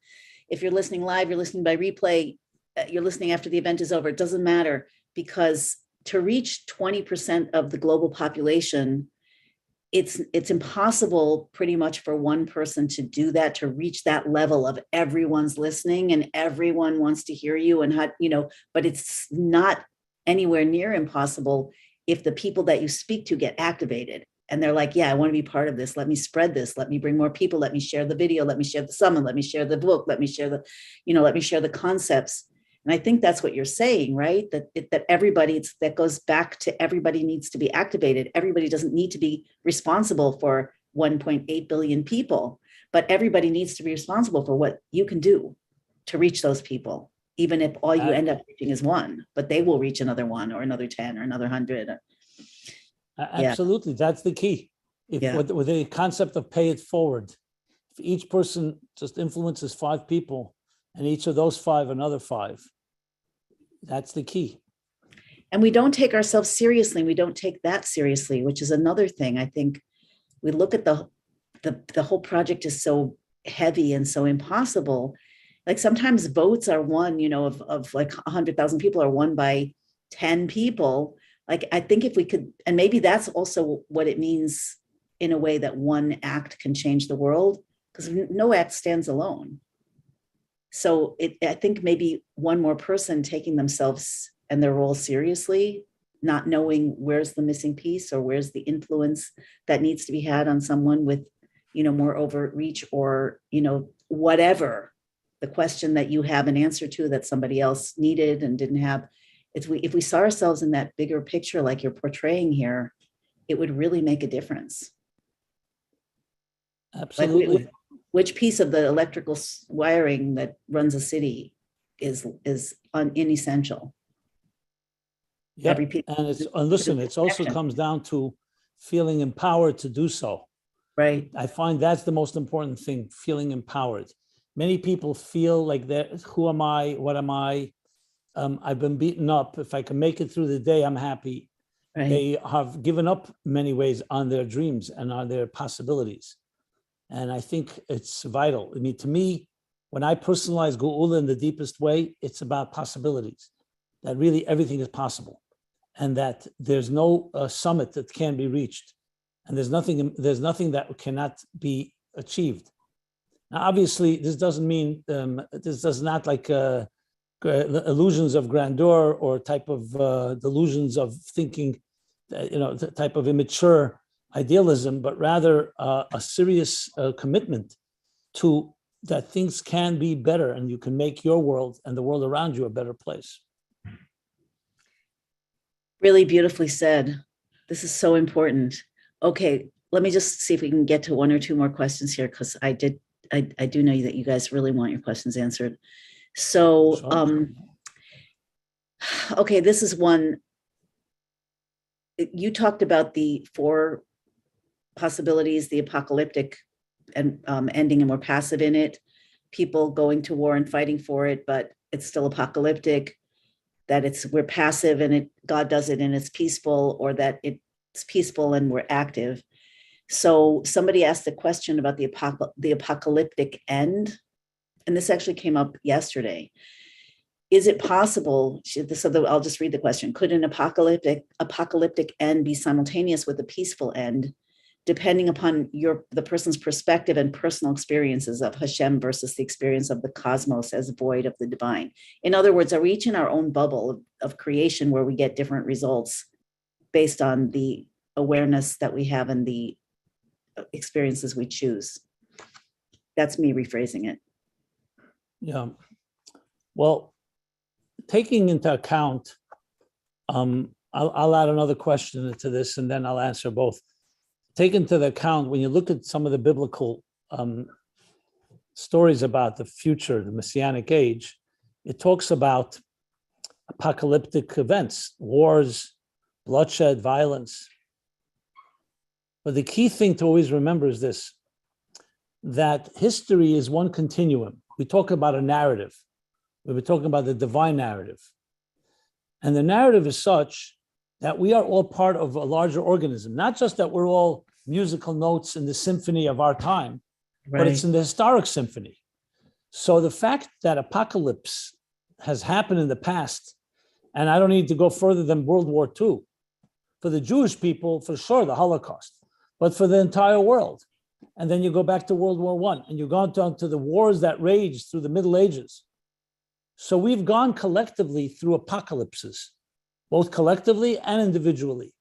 If you're listening live, you're listening by replay, you're listening after the event is over, it doesn't matter, because to reach 20% of the global population, it's impossible pretty much for one person to do that, to reach that level of everyone's listening and everyone wants to hear you and but it's not anywhere near impossible if the people that you speak to get activated and they're like, yeah, I want to be part of this. Let me spread this. Let me bring more people. Let me share the video. Let me share the summon. Let me share the book. Let me share let me share the concepts. And I think that's what you're saying, right? That everybody, that goes back to everybody needs to be activated. Everybody doesn't need to be responsible for 1.8 billion people, but everybody needs to be responsible for what you can do to reach those people, even if all you end up reaching is one, but they will reach another one or another 10 or another 100. Absolutely, that's the key. With the concept of pay it forward, if each person just influences 5 people, and each of those 5, another 5. That's the key. And we don't take ourselves seriously. We don't take that seriously, which is another thing. I think we look at the whole project is so heavy and so impossible. Like sometimes votes are won, of like 100,000 people are won by 10 people. Like, I think if we could, and maybe that's also what it means in a way that one act can change the world, because no act stands alone. So I think maybe one more person taking themselves and their role seriously, not knowing where's the missing piece or where's the influence that needs to be had on someone with, more overreach or, whatever the question that you have an answer to that somebody else needed and didn't have. If we saw ourselves in that bigger picture, like you're portraying here, it would really make a difference. Absolutely. Like, which piece of the electrical wiring that runs a city is inessential? Yeah, and listen, it also comes down to feeling empowered to do so. Right. I find that's the most important thing, feeling empowered. Many people feel like that. Who am I? What am I? I've been beaten up. If I can make it through the day, I'm happy. Right. They have given up many ways on their dreams and on their possibilities. And I think it's vital. I mean, to me, when I personalize Geula in the deepest way, it's about possibilities, that really everything is possible and that there's no summit that can be reached. And there's nothing that cannot be achieved. Now, obviously, this doesn't mean, this does not like illusions of grandeur or type of delusions of thinking, the type of immature idealism, but rather a serious commitment to that things can be better and you can make your world and the world around you a better place. Really beautifully said. This is so important. Okay, let me just see if we can get to 1 or 2 more questions here, because I do know that you guys really want your questions answered. So, sure. Okay, this is one. You talked about the 4 possibilities, the apocalyptic and ending, and we're passive in it, people going to war and fighting for it, but it's still apocalyptic, that we're passive and God does it and it's peaceful, or that it's peaceful and we're active. So somebody asked a question about the apocalyptic end, and this actually came up yesterday. Is it possible, I'll just read the question, could an apocalyptic end be simultaneous with a peaceful end, depending upon the person's perspective and personal experiences of Hashem versus the experience of the cosmos as void of the divine? In other words, are we each in our own bubble of creation where we get different results based on the awareness that we have and the experiences we choose? That's me rephrasing it. Yeah. Well, taking into account, I'll add another question to this and then I'll answer both. Take into account, when you look at some of the biblical stories about the future, the Messianic age, it talks about apocalyptic events, wars, bloodshed, violence. But the key thing to always remember is this, that history is one continuum. We talk about a narrative. We were talking about the divine narrative. And the narrative is such that we are all part of a larger organism, not just that we're all musical notes in the symphony of our time, but it's in the historic symphony. So the fact that apocalypse has happened in the past, and I don't need to go further than World War II, for the Jewish people, for sure, the Holocaust, but for the entire world. And then you go back to World War I, and you go down to the wars that raged through the Middle Ages. So we've gone collectively through apocalypses, both collectively and individually.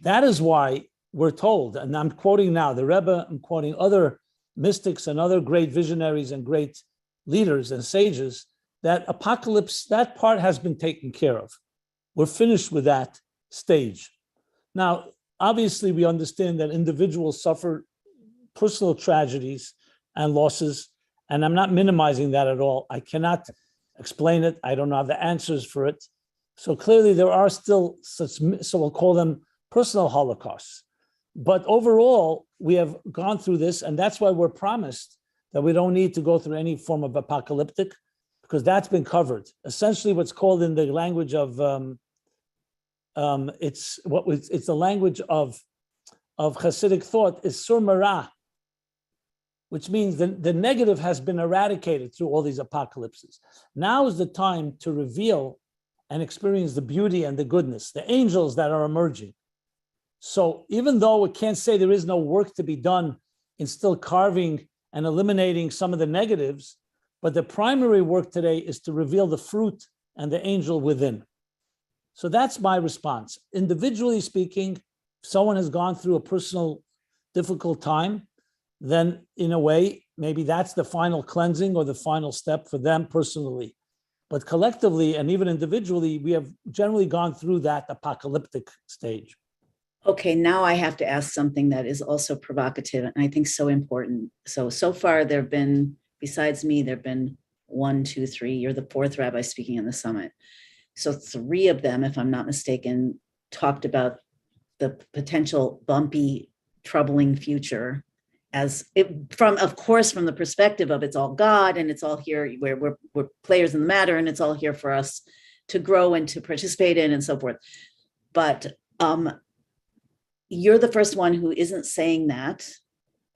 That is why we're told, and I'm quoting now the Rebbe, I'm quoting other mystics and other great visionaries and great leaders and sages, that apocalypse, that part has been taken care of. We're finished with that stage. Now, obviously, we understand that individuals suffer personal tragedies and losses, and I'm not minimizing that at all. I cannot explain it. I don't have the answers for it. So clearly there are still such, so we'll call them personal holocausts. But overall, we have gone through this, and that's why we're promised that we don't need to go through any form of apocalyptic, because that's been covered. Essentially, what's called in the language of it's the language of Hasidic thought is sur mara, which means the negative has been eradicated through all these apocalypses. Now is the time to reveal and experience the beauty and the goodness, the angels that are emerging. So even though we can't say there is no work to be done in still carving and eliminating some of the negatives, but the primary work today is to reveal the fruit and the angel within. So that's my response. Individually speaking, if someone has gone through a personal difficult time, then in a way, maybe that's the final cleansing or the final step for them personally. But collectively and even individually, we have generally gone through that apocalyptic stage. Okay, now I have to ask something that is also provocative and I think so important. So far there have been, besides me, there have been 1, 2, 3, you're the fourth rabbi speaking in the summit. So 3 of them, if I'm not mistaken, talked about the potential bumpy, troubling future as it, from the perspective of it's all God and it's all here, we're players in the matter and it's all here for us to grow and to participate in and so forth. But you're the first one who isn't saying that.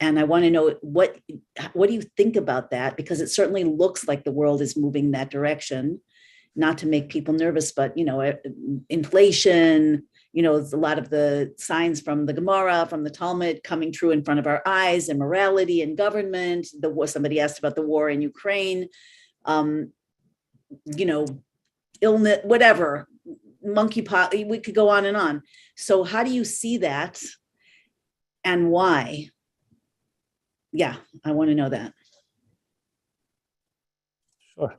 And I want to know what do you think about that? Because it certainly looks like the world is moving that direction, not to make people nervous, but, inflation, a lot of the signs from the Gemara, from the Talmud coming true in front of our eyes, immorality in government, the war, somebody asked about the war in Ukraine, illness, whatever, monkeypox, we could go on and on. So how do you see that and why? Yeah, I want to know that. Sure.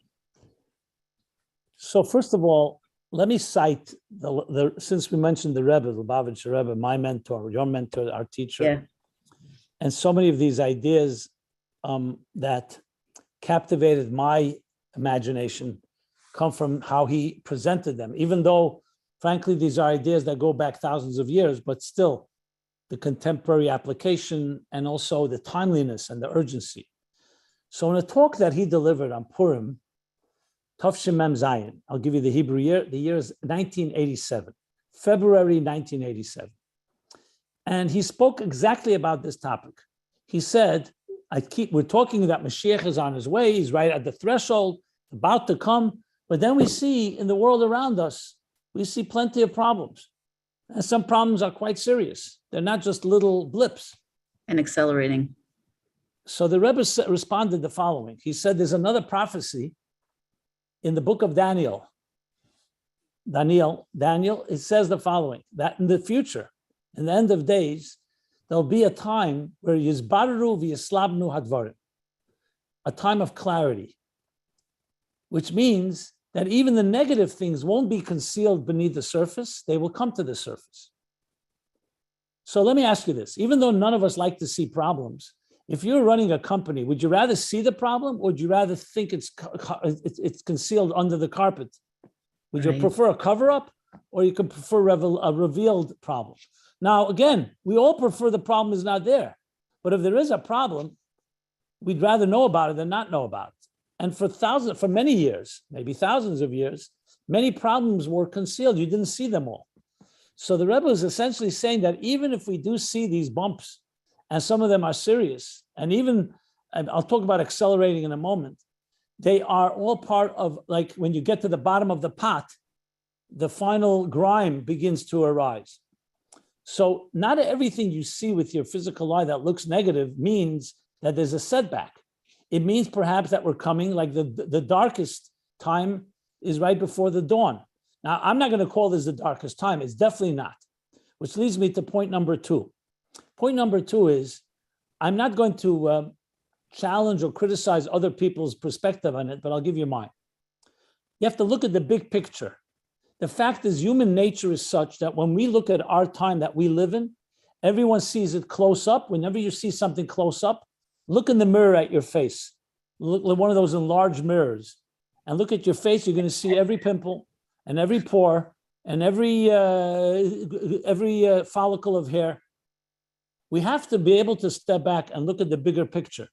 So first of all, let me cite since we mentioned the Rebbe, the Lubavitcher Rebbe, my mentor, your mentor, our teacher, yeah. And so many of these ideas that captivated my imagination come from how he presented them, even though, frankly, these are ideas that go back thousands of years, but still the contemporary application and also the timeliness and the urgency. So in a talk that he delivered on Purim, Tov Mem Zayin, I'll give you the Hebrew year. The year is 1987, February 1987. And he spoke exactly about this topic. He said, we're talking that Mashiach is on his way, he's right at the threshold, about to come, but then we see in the world around us, we see plenty of problems. And some problems are quite serious. They're not just little blips. And accelerating. So the Rebbe responded the following. He said, there's another prophecy in the book of Daniel. Daniel, it says the following, that in the future, in the end of days, there'll be a time where Yizbaru v'yislabnu hadvarim, a time of clarity, which means that even the negative things won't be concealed beneath the surface, they will come to the surface. So let me ask you this, even though none of us like to see problems, if you're running a company, would you rather see the problem or would you rather think it's concealed under the carpet? Would you prefer a cover-up or you could prefer a revealed problem? Now, again, we all prefer the problem is not there, but if there is a problem, we'd rather know about it than not know about it. And for many years, maybe thousands of years, Many problems were concealed. You didn't see them all. So the Rebbe is essentially saying that even if we do see these bumps, and some of them are serious, and I'll talk about accelerating in a moment, they are all part of, like when you get to the bottom of the pot, the final grime begins to arise. So not everything you see with your physical eye that looks negative means that there's a setback. It means perhaps that we're coming, like the darkest time is right before the dawn. Now, I'm not going to call this the darkest time. It's definitely not, which leads me to point number 2. Point number 2 is I'm not going to challenge or criticize other people's perspective on it, but I'll give you mine. You have to look at the big picture. The fact is, human nature is such that when we look at our time that we live in, everyone sees it close up. Whenever you see something close up, look in the mirror at your face. Look at one of those enlarged mirrors and look at your face. You're going to see every pimple and every pore and every follicle of hair. We have to be able to step back and look at the bigger picture.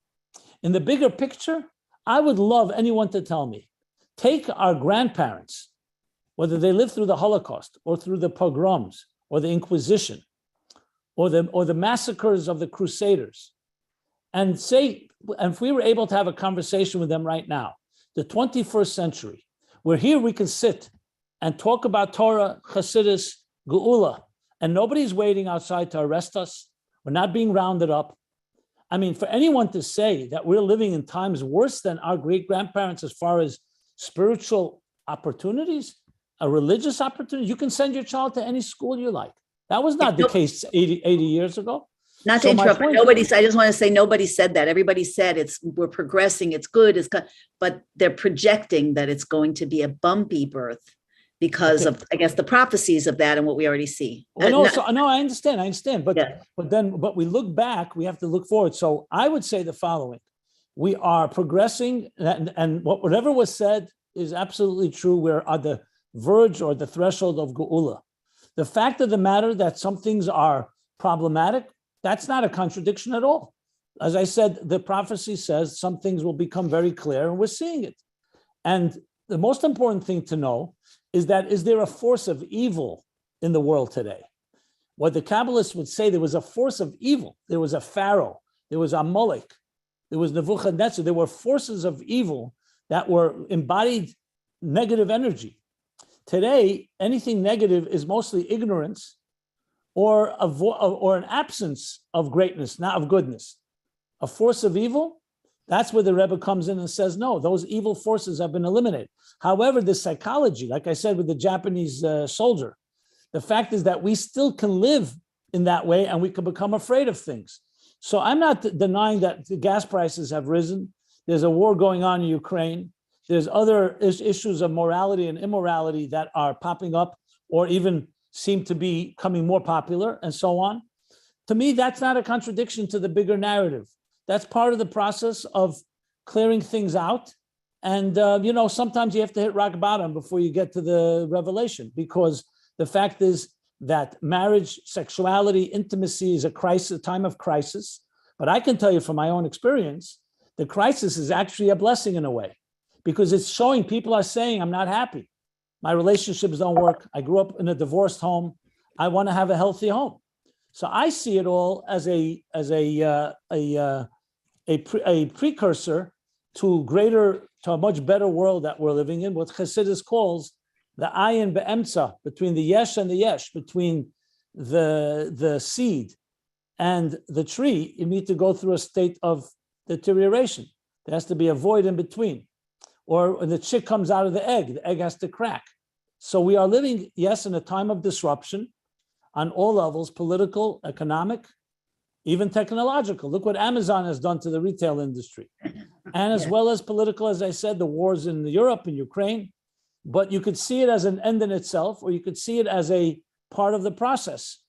In the bigger picture, I would love anyone to tell me, take our grandparents, whether they lived through the Holocaust or through the pogroms or the Inquisition or the massacres of the Crusaders, and say, and if we were able to have a conversation with them right now, the 21st century, where here we can sit and talk about Torah, Chassidus, Geula, and nobody's waiting outside to arrest us. We're not being rounded up. I mean, for anyone to say that we're living in times worse than our great-grandparents as far as spiritual opportunities, a religious opportunity, you can send your child to any school you like. That was not the case 80 years ago. Not to interrupt, but I just want to say nobody said that. Everybody said we're progressing, it's good, but they're projecting that it's going to be a bumpy birth because of, I guess, the prophecies of that and what we already see. Well, I understand. But we look back, we have to look forward. So I would say the following: we are progressing, and whatever was said is absolutely true. We're on the verge or the threshold of Geula. The fact of the matter that some things are problematic, that's not a contradiction at all. As I said, the prophecy says some things will become very clear, and we're seeing it. And the most important thing to know is there a force of evil in the world today? What the Kabbalists would say, there was a force of evil. There was a Pharaoh, there was Amalek, there was Nebuchadnezzar. There were forces of evil that were embodied negative energy. Today, anything negative is mostly ignorance or an absence of greatness, not of goodness. A force of evil, that's where the Rebbe comes in and says, no, those evil forces have been eliminated. However, the psychology, like I said with the Japanese soldier, the fact is that we still can live in that way and we can become afraid of things. So I'm not denying that the gas prices have risen. There's a war going on in Ukraine. There's other issues of morality and immorality that are popping up or even seem to be becoming more popular and so on. To me, that's not a contradiction to the bigger narrative. That's part of the process of clearing things out. And, sometimes you have to hit rock bottom before you get to the revelation, because the fact is that marriage, sexuality, intimacy is a time of crisis. But I can tell you from my own experience, the crisis is actually a blessing in a way, because it's showing people are saying, I'm not happy. My relationships don't work. I grew up in a divorced home. I want to have a healthy home. So I see it all as a precursor to a much better world that we're living in, what Chassidus calls the ayin be'emtza, between the yesh and the yesh, between the seed and the tree. You need to go through a state of deterioration. There has to be a void in between. Or when the chick comes out of the egg has to crack. So we are living, yes, in a time of disruption on all levels, political, economic, even technological. Look what Amazon has done to the retail industry. And as well as political, as I said, the wars in Europe and Ukraine. But you could see it as an end in itself, or you could see it as a part of the process.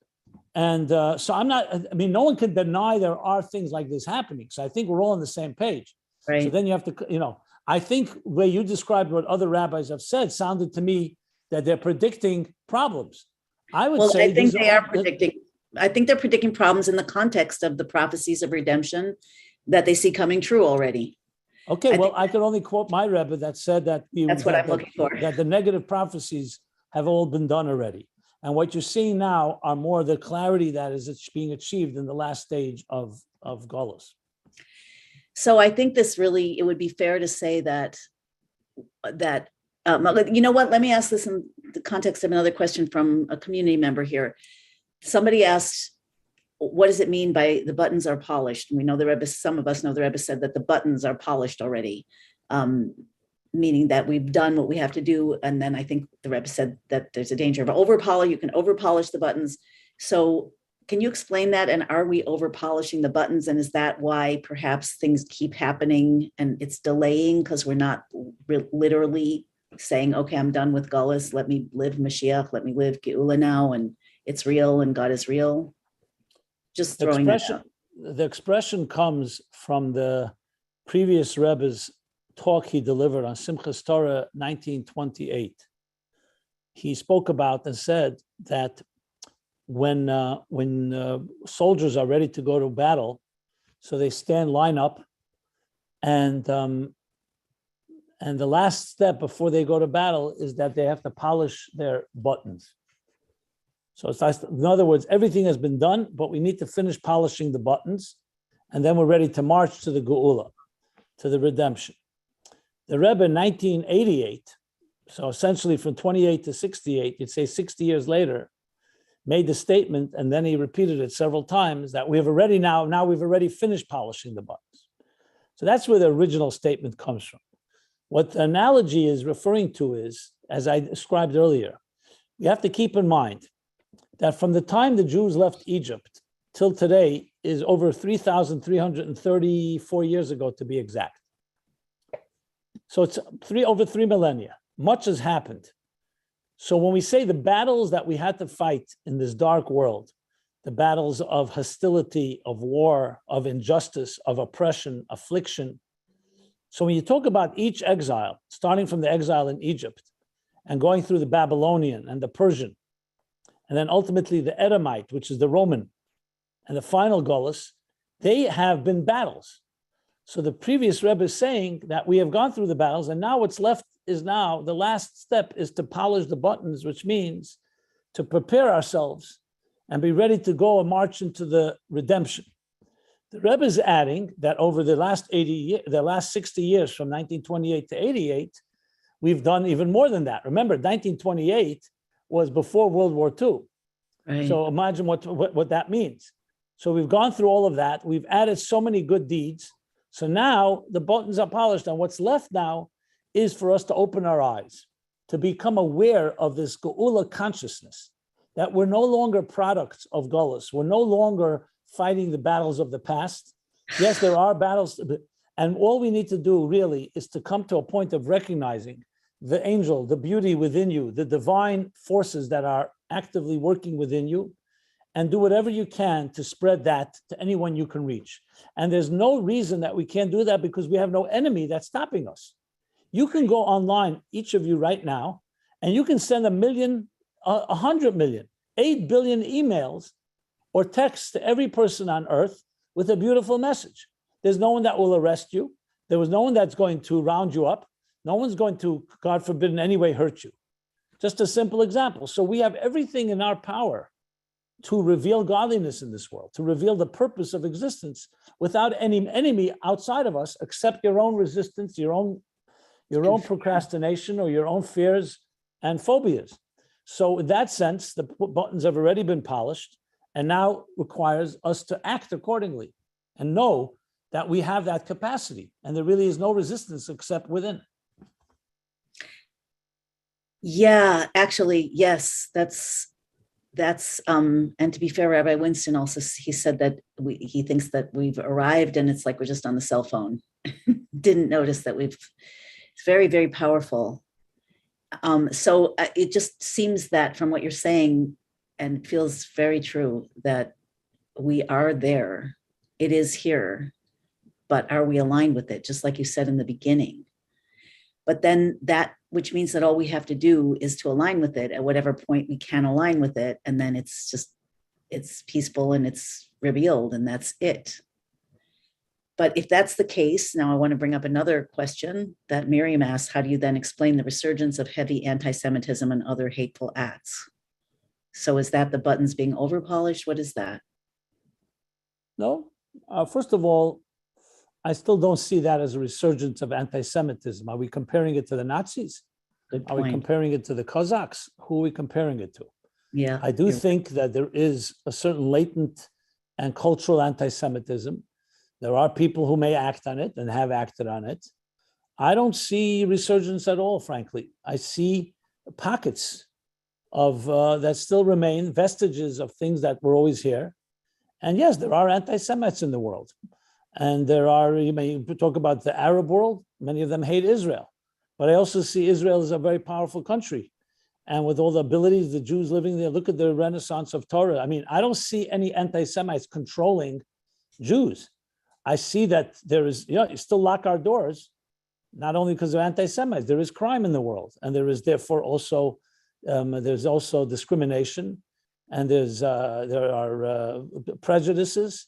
And so no one can deny there are things like this happening. So I think we're all on the same page. Right. So then you have to, I think the way you described what other rabbis have said sounded to me that they're predicting problems. I would say I think they are predicting. I think they're predicting problems in the context of the prophecies of redemption that they see coming true already. Okay, I well, think I can only quote my Rebbe that said that that's what I'm looking for. that the negative prophecies have all been done already. And what you're seeing now are more the clarity that is being achieved in the last stage of Golus. So I think this really, it would be fair to say that you know what? Let me ask this in the context of another question from a community member here. Somebody asked, what does it mean by the buttons are polished? And we know the Rebbe, some of us know the Rebbe said that the buttons are polished already, meaning that we've done what we have to do. And then I think the Rebbe said that there's a danger of overpolish. You can overpolish the buttons. So can you explain that? And are we overpolishing the buttons? And is that why perhaps things keep happening and it's delaying because we're not literally saying, okay, I'm done with Gullus. Let me live Mashiach. Let me live Geula now. And it's real and God is real. Just throwing that out. The expression comes from the previous Rebbe's talk he delivered on Simchas Torah 1928. He spoke about and said that when soldiers are ready to go to battle, so they line up, and the last step before they go to battle is that they have to polish their buttons. So it's, in other words, everything has been done, but we need to finish polishing the buttons, and then we're ready to march to the Geula, to the redemption. The Rebbe in 1988, so essentially from 28 to 68, you'd say 60 years later, made the statement, and then he repeated it several times, that we've already finished polishing the buttons. So that's where the original statement comes from. What the analogy is referring to is, as I described earlier, you have to keep in mind that from the time the Jews left Egypt till today is over 3,334 years ago, to be exact. So it's over 3 millennia. Much has happened. So when we say the battles that we had to fight in this dark world, the battles of hostility, of war, of injustice, of oppression, affliction. So when you talk about each exile, starting from the exile in Egypt and going through the Babylonian and the Persian, and then ultimately the Edomite, which is the Roman, and the final Golus, they have been battles. So the previous Rebbe is saying that we have gone through the battles, and now what's left is now the last step is to polish the buttons, which means to prepare ourselves and be ready to go and march into the redemption. The Rebbe is adding that over the last 60 years, from 1928 to 88, we've done even more than that. Remember, 1928 was before World War II. Right. So imagine what that means. So we've gone through all of that. We've added so many good deeds. So now the buttons are polished, and what's left now is for us to open our eyes, to become aware of this Geula consciousness, that we're no longer products of Golus. We're no longer fighting the battles of the past. Yes, there are battles, and all we need to do really is to come to a point of recognizing the angel, the beauty within you, the divine forces that are actively working within you, and do whatever you can to spread that to anyone you can reach. And there's no reason that we can't do that, because we have no enemy that's stopping us. You can go online, each of you right now, and you can send 1 million, 100 million, 8 billion emails or texts to every person on earth with a beautiful message. There's no one that will arrest you. There was no one that's going to round you up. No one's going to, God forbid, in any way hurt you. Just a simple example. So we have everything in our power to reveal godliness in this world, to reveal the purpose of existence without any enemy outside of us, except your own resistance, your own procrastination, or your own fears and phobias. So in that sense, the buttons have already been polished, and now requires us to act accordingly and know that we have that capacity, and there really is no resistance except within. Yeah, actually, yes, that's and to be fair, Rabbi Winston also, he said that he thinks that we've arrived and it's like we're just on the cell phone. Didn't notice that it's very, very powerful. So it just seems that from what you're saying, and it feels very true, that we are there. It is here, but are we aligned with it? Just like you said in the beginning. But then which means that all we have to do is to align with it at whatever point we can align with it. And then it's peaceful and it's revealed, and that's it. But if that's the case, now I want to bring up another question that Miriam asked. How do you then explain the resurgence of heavy anti-Semitism and other hateful acts? So is that the buttons being overpolished? What is that? No. First of all, I still don't see that as a resurgence of anti-Semitism. Are we comparing it to the Nazis? Good Are we point. comparing it to the Cossacks? Who are we comparing it to? Yeah. I do think that there is a certain latent and cultural anti-Semitism. There are people who may act on it and have acted on it. I don't see resurgence at all, frankly. I see pockets of that still remain, vestiges of things that were always here. And yes, there are anti-Semites in the world. And there are, you may talk about the Arab world, many of them hate Israel. But I also see Israel as a very powerful country. And with all the abilities, the Jews living there, look at the renaissance of Torah. I mean, I don't see any anti-Semites controlling Jews. I see that there is, you still lock our doors, not only because of anti-Semites, there is crime in the world. And there is therefore also, there's also discrimination. And there are prejudices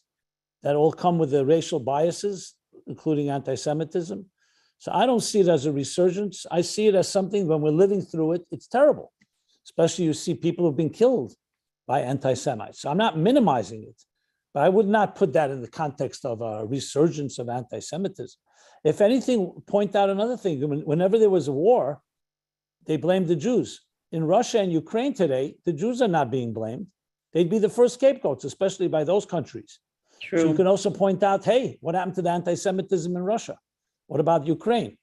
that all come with the racial biases, including anti-Semitism. So I don't see it as a resurgence. I see it as something, when we're living through it, it's terrible. Especially you see people who've been killed by anti-Semites. So I'm not minimizing it, but I would not put that in the context of a resurgence of anti-Semitism. If anything, point out another thing. Whenever there was a war, they blamed the Jews. In Russia and Ukraine today, the Jews are not being blamed. They'd be the first scapegoats, especially by those countries. True. So you can also point out, hey, what happened to the anti-Semitism in Russia? What about Ukraine?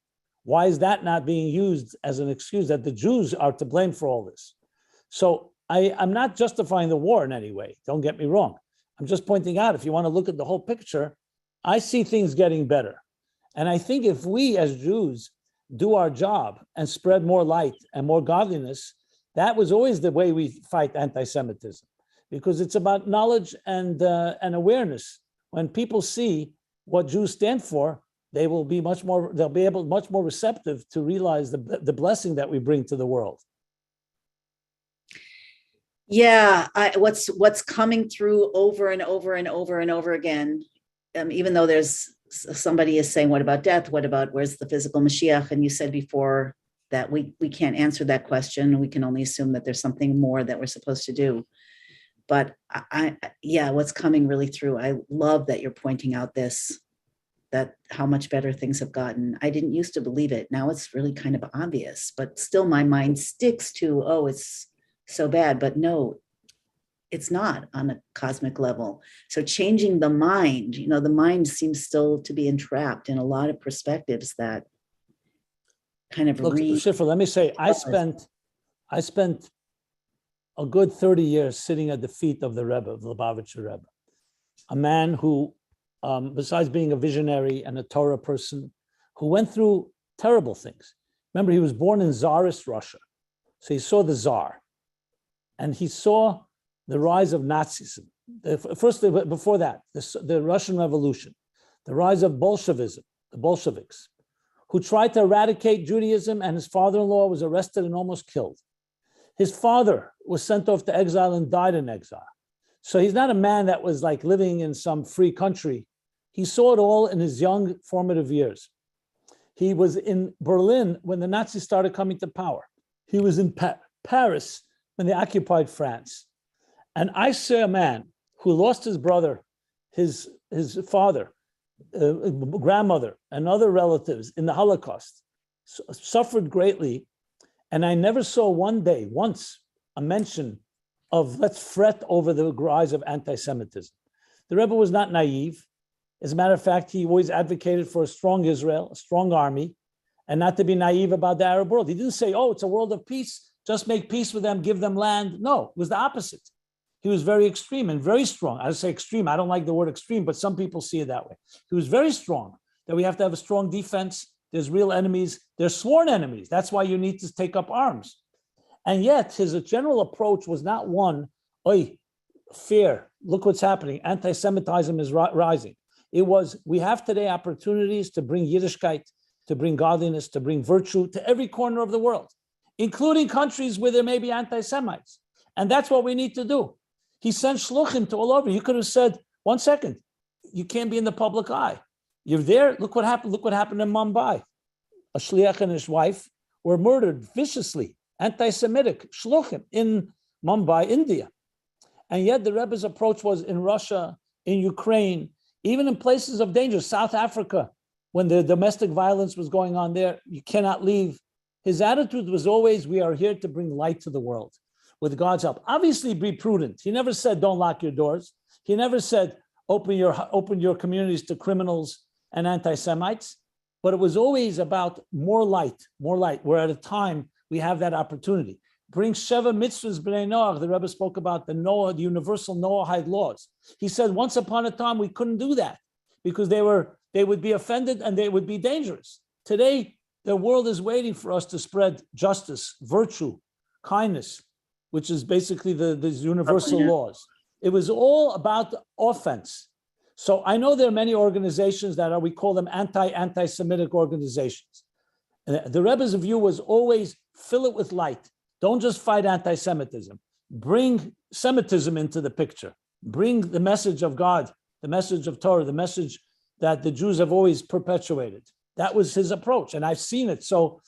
Why is that not being used as an excuse that the Jews are to blame for all this? So I'm not justifying the war in any way. Don't get me wrong. I'm just pointing out, if you want to look at the whole picture, I see things getting better. And I think if we as Jews do our job and spread more light and more godliness, that was always the way we fight anti-Semitism, because it's about knowledge and awareness. When people see what Jews stand for, they will be much more receptive to realize the blessing that we bring to the world. Yeah, what's coming through over and over and over and over again, even though there's somebody is saying, what about death? What about where's the physical Mashiach? And you said before that we can't answer that question. We can only assume that there's something more that we're supposed to do. But what's coming really through, I love that you're pointing out that how much better things have gotten. I didn't used to believe it. Now it's really kind of obvious, but still my mind sticks to, oh, it's so bad. But no, it's not on a cosmic level. So changing the mind, the mind seems still to be entrapped in a lot of perspectives that kind of Look, Shifra, let me say, I spent a good 30 years sitting at the feet of the Rebbe, of the Lubavitcher Rebbe, a man who, besides being a visionary and a Torah person, who went through terrible things. Remember, he was born in Tsarist Russia. So he saw the Tsar, and he saw the rise of Nazism. Before that, the Russian Revolution, the rise of Bolshevism, the Bolsheviks, who tried to eradicate Judaism, and his father-in-law was arrested and almost killed. His father was sent off to exile and died in exile. So he's not a man that was like living in some free country. He saw it all in his young formative years. He was in Berlin when the Nazis started coming to power. He was in Paris when they occupied France. And I saw a man who lost his brother, his father, grandmother, and other relatives in the Holocaust, suffered greatly. And I never saw once, a mention of let's fret over the rise of anti-Semitism. The Rebbe was not naive. As a matter of fact, he always advocated for a strong Israel, a strong army, and not to be naive about the Arab world. He didn't say, oh, it's a world of peace, just make peace with them, give them land. No, it was the opposite. He was very extreme and very strong. I say extreme, I don't like the word extreme, but some people see it that way. He was very strong, that we have to have a strong defense. There's real enemies, there's sworn enemies. That's why you need to take up arms. And yet his general approach was not one, oi, fear, look what's happening, anti-Semitism is rising. It was, we have today opportunities to bring Yiddishkeit, to bring godliness, to bring virtue to every corner of the world, including countries where there may be anti-Semites. And that's what we need to do. He sent shluchim to all over. You could have said, 1 second, you can't be in the public eye. You're there. Look what happened. Look what happened in Mumbai. A shliach and his wife were murdered viciously, anti-Semitic shluchim in Mumbai, India. And yet the Rebbe's approach was in Russia, in Ukraine, even in places of danger, South Africa, when the domestic violence was going on there, you cannot leave. His attitude was always, we are here to bring light to the world with God's help. Obviously, be prudent. He never said, don't lock your doors. He never said, open your communities to criminals and anti-Semites. But it was always about more light, where at a time we have that opportunity. Bring Sheva mitzvahs b'nei Noach. The Rebbe spoke about the universal Noahide laws. He said once upon a time we couldn't do that because they would be offended and they would be dangerous. Today, the world is waiting for us to spread justice, virtue, kindness, which is basically these universal laws. It was all about offense. So I know there are many organizations that we call them anti-Semitic organizations. The Rebbe's view was always fill it with light. Don't just fight anti-Semitism. Bring Semitism into the picture. Bring the message of God, the message of Torah, the message that the Jews have always perpetuated. That was his approach, and I've seen it. So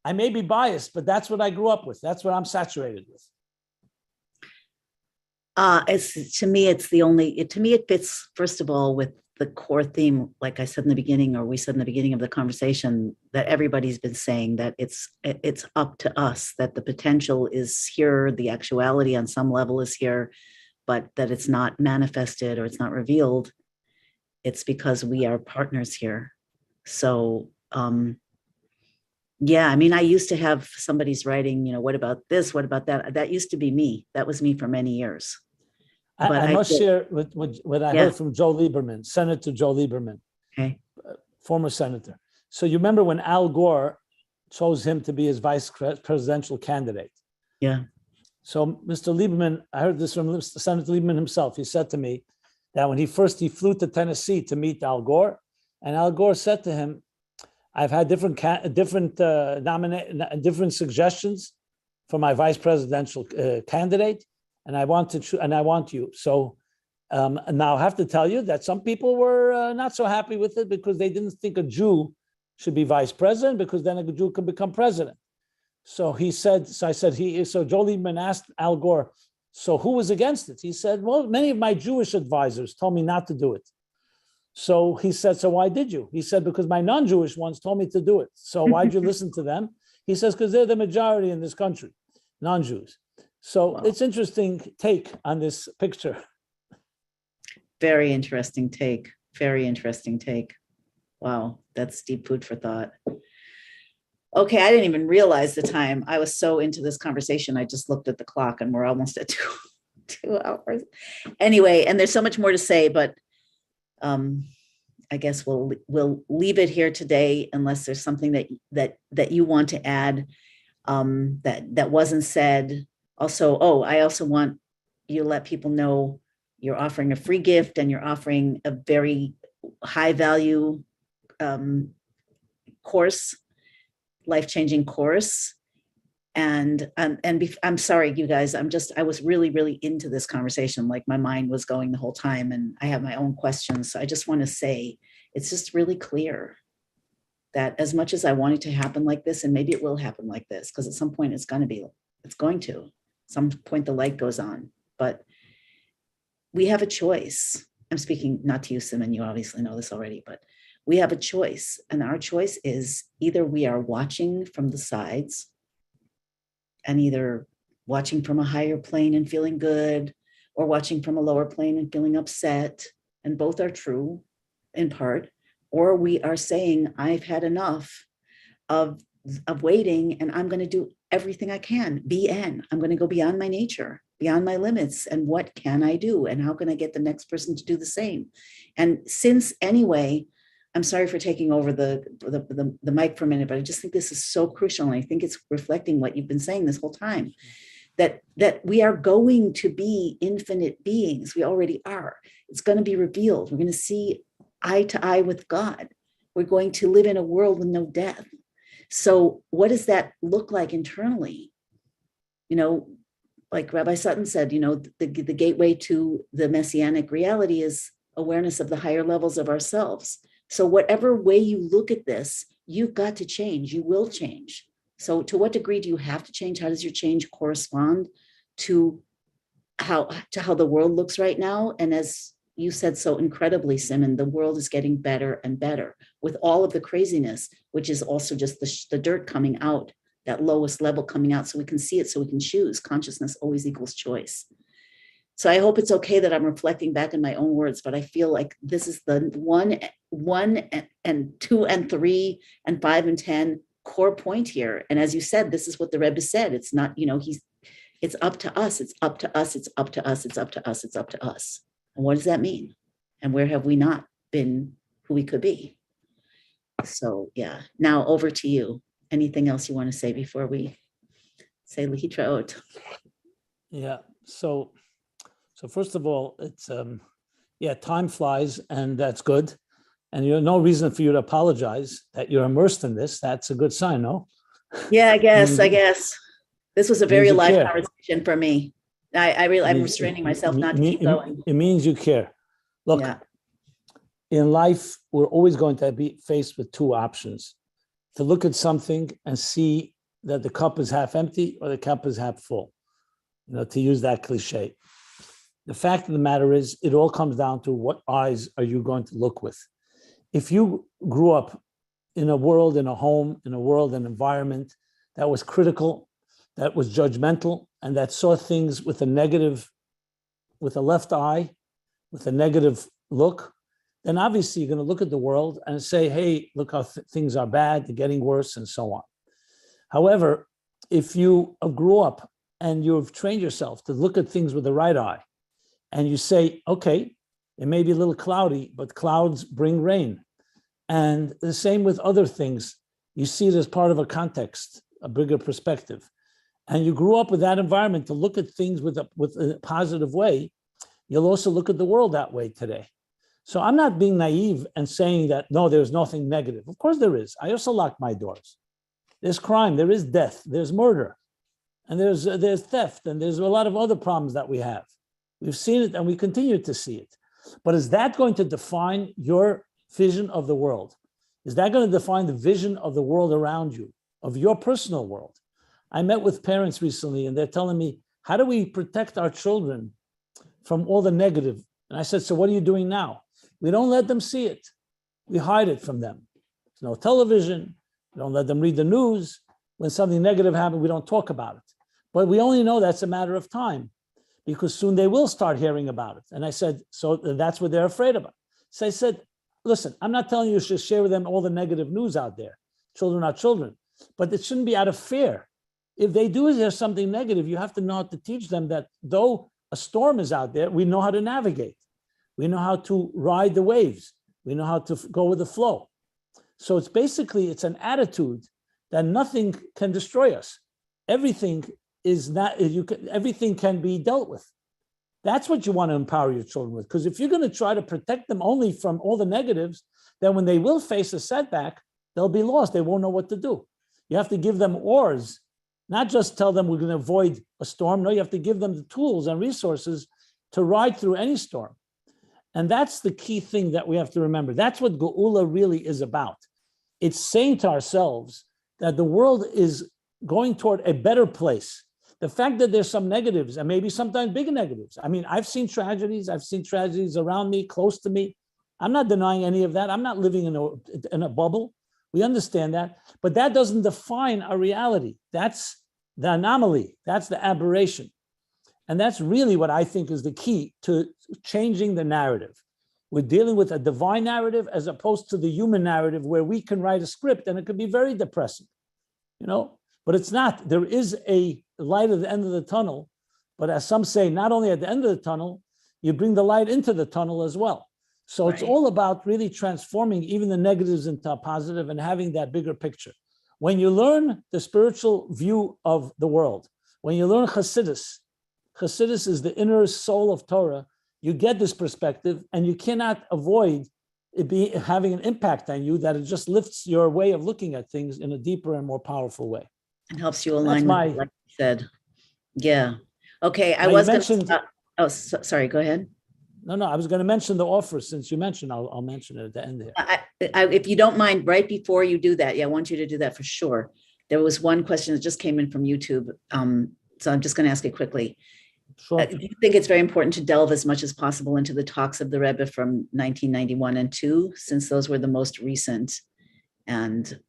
I may be biased, but that's what I grew up with. That's what I'm saturated with. To me, it fits, first of all, with the core theme, like I said in the beginning, or we said in the beginning of the conversation, that everybody's been saying that it's up to us, that the potential is here, the actuality on some level is here, but that it's not manifested or it's not revealed. It's because we are partners here. So, yeah, I mean, I used to have somebody's writing, what about this? What about that? That used to be me. That was me for many years. I must share what I heard from Joe Lieberman, Senator Joe Lieberman, former senator. So you remember when Al Gore chose him to be his vice presidential candidate? Yeah. So Mr. Lieberman, I heard this from Senator Lieberman himself. He said to me that when he flew to Tennessee to meet Al Gore, and Al Gore said to him, I've had different suggestions for my vice presidential candidate, and I want you. So now I have to tell you that some people were not so happy with it because they didn't think a Jew should be vice president, because then a Jew can become president. So Joe Lieberman asked Al Gore, so who was against it? He said, well, many of my Jewish advisors told me not to do it. So he said, so why did you? He said, because my non-Jewish ones told me to do it. So why'd you listen to them? He says, because they're the majority in this country, non-Jews. So It's interesting take on this picture. Very interesting take. Very interesting take. Wow, that's deep food for thought. Okay, I didn't even realize the time. I was so into this conversation. I just looked at the clock and we're almost at 2 hours. Anyway, and there's so much more to say, but I guess we'll leave it here today, unless there's something that you want to add that wasn't said. Also, I also want you to let people know you're offering a free gift and you're offering a very high value course, life-changing course. And I'm sorry, you guys, I was really, really into this conversation. Like my mind was going the whole time and I have my own questions. So I just want to say, it's just really clear that as much as I want it to happen like this, and maybe it will happen like this, because at some point it's going to, some point the light goes on, but we have a choice. I'm speaking not to you, Simon, you obviously know this already, but we have a choice. And our choice is either we are watching from the sides and either watching from a higher plane and feeling good, or watching from a lower plane and feeling upset. And both are true in part. Or we are saying, I've had enough of waiting, and I'm going to do everything I can. I'm going to go beyond my nature, beyond my limits. And what can I do? And how can I get the next person to do the same? And since anyway, I'm sorry for taking over the mic for a minute, but I just think this is so crucial. And I think it's reflecting what you've been saying this whole time, that we are going to be infinite beings. We already are. It's going to be revealed. We're going to see eye to eye with God. We're going to live in a world with no death. So what does that look like internally? Like Rabbi Sutton said, the gateway to the messianic reality is awareness of the higher levels of ourselves. So whatever way you look at this, you've got to change. You will change. So to what degree do you have to change? How does your change correspond to how the world looks right now? And as you said so incredibly, Simon, the world is getting better and better with all of the craziness, which is also just the dirt coming out, that lowest level coming out, so we can see it, so we can choose. Consciousness always equals choice. So I hope it's okay that I'm reflecting back in my own words, but I feel like this is the one and 2 and 3 and 5 and 10 core point here. And as you said, this is what the Rebbe said. It's not, it's up to us. It's up to us. It's up to us. It's up to us. It's up to us. And what does that mean? And where have we not been who we could be? So yeah, now over to you. Anything else you want to say before we say Lihitraot? Yeah. So first of all, it's time flies, and that's good. And you have no reason for you to apologize that you're immersed in this. That's a good sign, no? Yeah, I guess. This was a very live conversation for me. I'm restraining myself not to keep going. It means you care. Look, in life, we're always going to be faced with two options: to look at something and see that the cup is half empty or the cup is half full, to use that cliche. The fact of the matter is, it all comes down to what eyes are you going to look with. If you grew up in a world, in a home, in a world, an environment that was critical, that was judgmental, and that saw things with a negative, with a left eye, with a negative look, then obviously you're going to look at the world and say, hey, look how things are bad, they're getting worse, and so on. However, if you grew up and you've trained yourself to look at things with the right eye, and you say, okay, it may be a little cloudy, but clouds bring rain. And the same with other things. You see it as part of a context, a bigger perspective. And you grew up with that environment to look at things with a positive way. You'll also look at the world that way today. So I'm not being naive and saying that, no, there's nothing negative. Of course there is. I also lock my doors. There's crime, there is death, there's murder, and there's theft, and there's a lot of other problems that we have. We've seen it and we continue to see it. But is that going to define your vision of the world? Is that going to define the vision of the world around you, of your personal world? I met with parents recently and they're telling me, how do we protect our children from all the negative? And I said, so what are you doing now? We don't let them see it. We hide it from them. There's no television. We don't let them read the news. When something negative happens, we don't talk about it. But we only know that's a matter of time, because soon they will start hearing about it. And I said, so that's what they're afraid about. So I said, listen, I'm not telling you to share with them all the negative news out there. Children are children, but it shouldn't be out of fear. If they do hear something negative, you have to know how to teach them that though a storm is out there, we know how to navigate. We know how to ride the waves. We know how to go with the flow. So it's an attitude that nothing can destroy us. Everything everything can be dealt with. That's what you want to empower your children with. Because if you're going to try to protect them only from all the negatives, then when they will face a setback, they'll be lost. They won't know what to do. You have to give them oars, not just tell them we're going to avoid a storm. No, you have to give them the tools and resources to ride through any storm. And that's the key thing that we have to remember. That's what Geula really is about. It's saying to ourselves that the world is going toward a better place. The fact that there's some negatives, and maybe sometimes big negatives. I mean, I've seen tragedies around me, close to me. I'm not denying any of that. I'm not living in a bubble. We understand that. But that doesn't define our reality. That's the anomaly. That's the aberration. And that's really what I think is the key to changing the narrative. We're dealing with a divine narrative as opposed to the human narrative where we can write a script and it could be very depressing, but it's not. There is a light at the end of the tunnel, but as some say, not only at the end of the tunnel, you bring the light into the tunnel as well. So It's all about really transforming even the negatives into a positive and having that bigger picture. When you learn the spiritual view of the world, when you learn Hasidus is the inner soul of Torah, you get this perspective and you cannot avoid it having an impact on you, that it just lifts your way of looking at things in a deeper and more powerful way. And helps you align with, like you said. Yeah. Okay. Sorry, go ahead. No, I was going to mention the offer since you mentioned. I'll mention it at the end here. If you don't mind, right before you do that, yeah, I want you to do that for sure. There was one question that just came in from YouTube. So I'm just going to ask it quickly. Sure. Do you think it's very important to delve as much as possible into the talks of the Rebbe from 1991 and 2, since those were the most recent and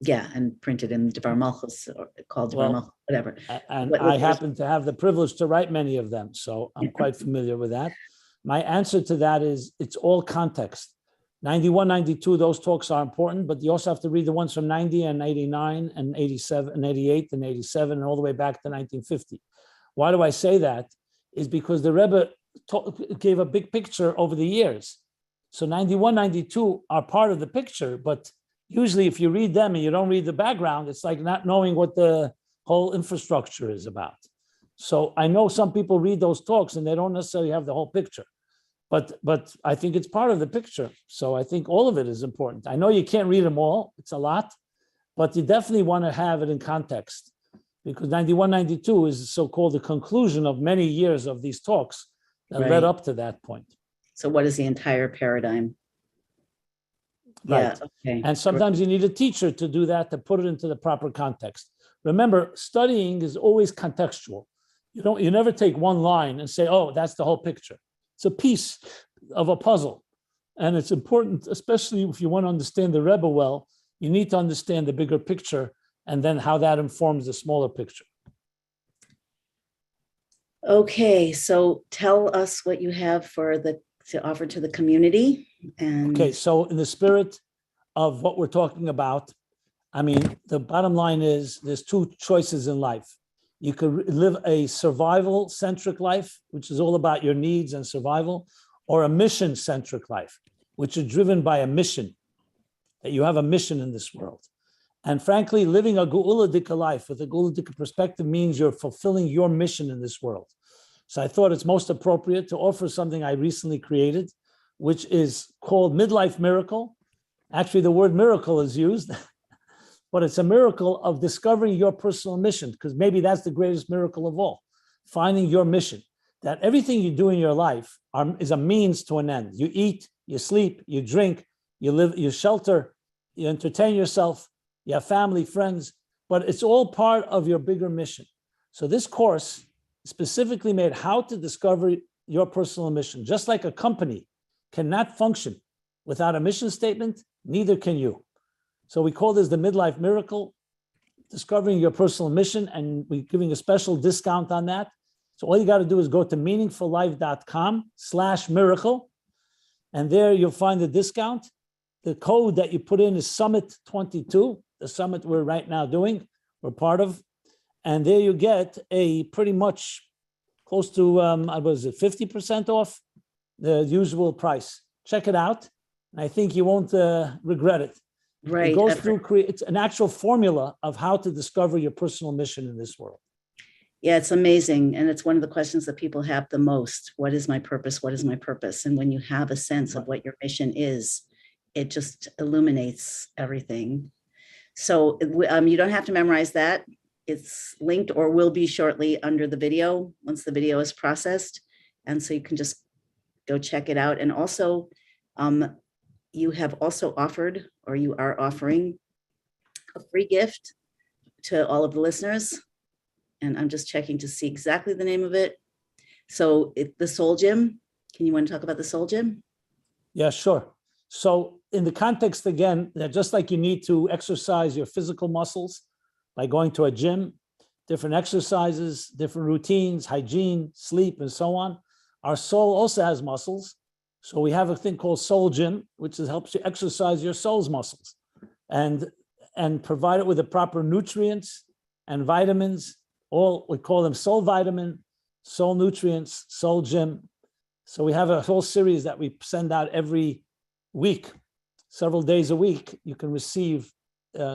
and printed in Devar Malchus, or called Devar Malchus, whatever. And I happen to have the privilege to write many of them, so I'm quite familiar with that. My answer to that is it's all context. 91, 92, those talks are important, but you also have to read the ones from 90 and 89 and 87 and 88 and 87 and all the way back to 1950. Why do I say that? Is because the Rebbe gave a big picture over the years. So 91, 92 are part of the picture, but usually if you read them and you don't read the background, it's like not knowing what the whole infrastructure is about. So I know some people read those talks and they don't necessarily have the whole picture, but I think it's part of the picture. So I think all of it is important. I know you can't read them all, it's a lot, but you definitely want to have it in context, because 91, 92 is so-called the conclusion of many years of these talks that led up to that point. So what is the entire paradigm? Right. Yeah, okay. And sometimes you need a teacher to do that, to put it into the proper context. Remember, studying is always contextual. You never take one line and say, oh, that's the whole picture. It's a piece of a puzzle. And it's important, especially if you want to understand the Rebbe well, you need to understand the bigger picture and then how that informs the smaller picture. Okay, so tell us what you have to offer to the community. Okay, so in the spirit of what we're talking about, I mean, the bottom line is there's two choices in life. You could live a survival-centric life, which is all about your needs and survival, or a mission-centric life, which is driven by a mission, that you have a mission in this world. And frankly, living a Geula-dika life with a Geula-dika perspective means you're fulfilling your mission in this world. So I thought it's most appropriate to offer something I recently created, which is called Midlife Miracle. Actually, the word miracle is used, but it's a miracle of discovering your personal mission, because maybe that's the greatest miracle of all, finding your mission, that everything you do in your life is a means to an end. You eat, you sleep, you drink, you live, you shelter, you entertain yourself, you have family, friends, but it's all part of your bigger mission. So this course specifically made how to discover your personal mission. Just like a company cannot function without a mission statement, neither can you. So we call this the Midlife Miracle, discovering your personal mission, and we're giving a special discount on that. So all you got to do is go to meaningfullife.com/miracle, and there you'll find the discount. The code that you put in is Summit22, the summit we're right now doing, we're part of. And there you get a pretty much close to, 50% off the usual price. Check it out. And I think you won't regret it. Right. It goes through, it's an actual formula of how to discover your personal mission in this world. Yeah, it's amazing. And it's one of the questions that people have the most. What is my purpose? What is my purpose? And when you have a sense of what your mission is, it just illuminates everything. So you don't have to memorize that. It's linked or will be shortly under the video once the video is processed. And so you can just go check it out. And also, you have also offered, or you are offering, a free gift to all of the listeners. And I'm just checking to see exactly the name of it. So the Soul Gym. Can you want to talk about the Soul Gym? Yeah, sure. So in the context, again, that just like you need to exercise your physical muscles by going to a gym, different exercises, different routines, hygiene, sleep, and so on, our soul also has muscles. So we have a thing called Soul Gym, which helps you exercise your soul's muscles and provide it with the proper nutrients and vitamins. All we call them soul vitamin, soul nutrients, Soul Gym. So we have a whole series that we send out every week, several days a week. You can receive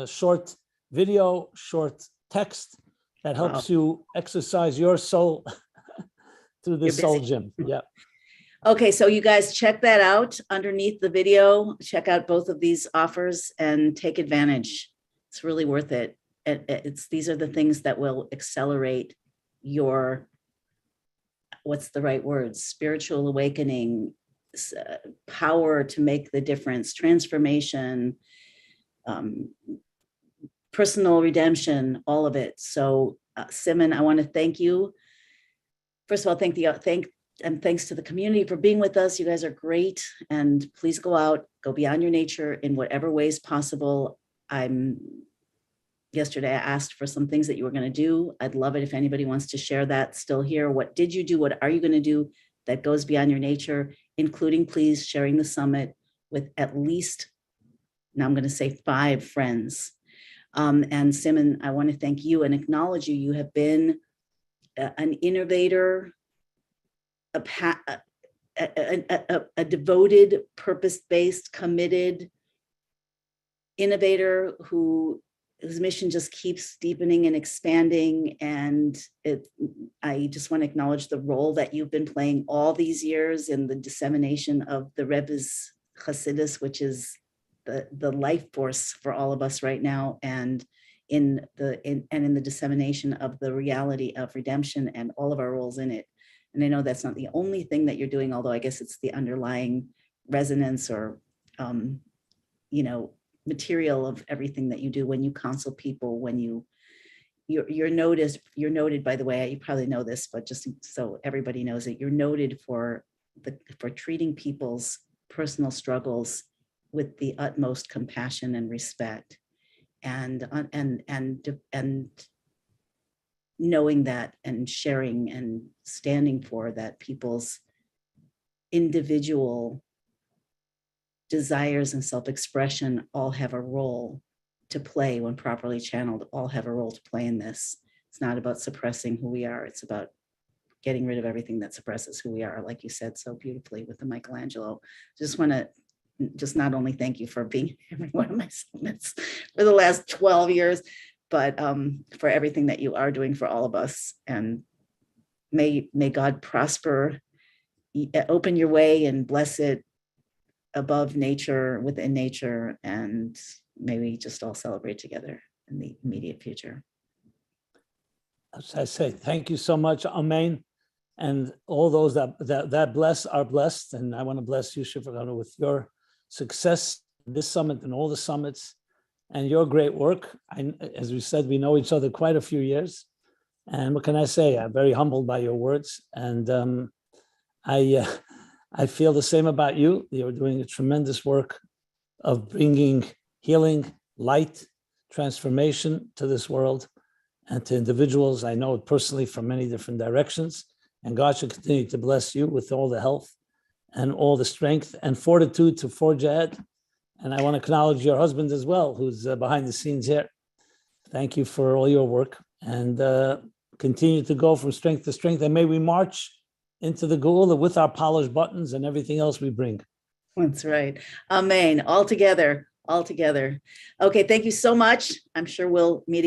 short video, short text that helps you exercise your soul through the Soul Gym. Yeah. Okay, so you guys check that out underneath the video. Check out both of these offers and take advantage. It's really worth it. These are the things that will accelerate your what's the right word? Spiritual awakening, power to make the difference, transformation, personal redemption, all of it. So Simon, I want to thank you. First of all, thanks to the community for being with us. You guys are great. And please go out, go beyond your nature in whatever ways possible. Yesterday I asked for some things that you were going to do. I'd love it if anybody wants to share that still here. What did you do? What are you going to do that goes beyond your nature, including please sharing the summit with at least, now I'm going to say 5 friends. And Simon, I want to thank you and acknowledge you. You have been an innovator, a devoted, purpose-based, committed innovator whose mission just keeps deepening and expanding. And I just want to acknowledge the role that you've been playing all these years in the dissemination of the Rebbe's Chassidus, which is the life force for all of us right now, and in the dissemination of the reality of redemption and all of our roles in it. And I know that's not the only thing that you're doing, although I guess it's the underlying resonance or material of everything that you do when you counsel people, when you're noted, by the way, you probably know this, but just so everybody knows it, you're noted for treating people's personal struggles with the utmost compassion and respect, and knowing that and sharing and standing for that people's individual desires and self-expression all have a role to play when properly channeled, all have a role to play in this. It's not about suppressing who we are. It's about getting rid of everything that suppresses who we are, like you said so beautifully with the Michelangelo. Just want to not only thank you for being every one of my summits for the last 12 years, but for everything that you are doing for all of us. And may God prosper, open your way and bless it above nature, within nature, and may we just all celebrate together in the immediate future. As I say, thank you so much, Amen. And all those that bless are blessed. And I want to bless you, Shifra, with your success, this summit and all the summits, and your great work. As we said, we know each other quite a few years. And what can I say? I'm very humbled by your words. And I feel the same about you. You're doing a tremendous work of bringing healing, light, transformation to this world and to individuals. I know it personally from many different directions. And God should continue to bless you with all the health and all the strength and fortitude to forge ahead. And I want to acknowledge your husband as well, who's behind the scenes here. Thank you for all your work, and continue to go from strength to strength. And may we march into the Geula with our polished buttons and everything else we bring. That's right. Amen. All together. Okay, thank you so much. I'm sure we'll meet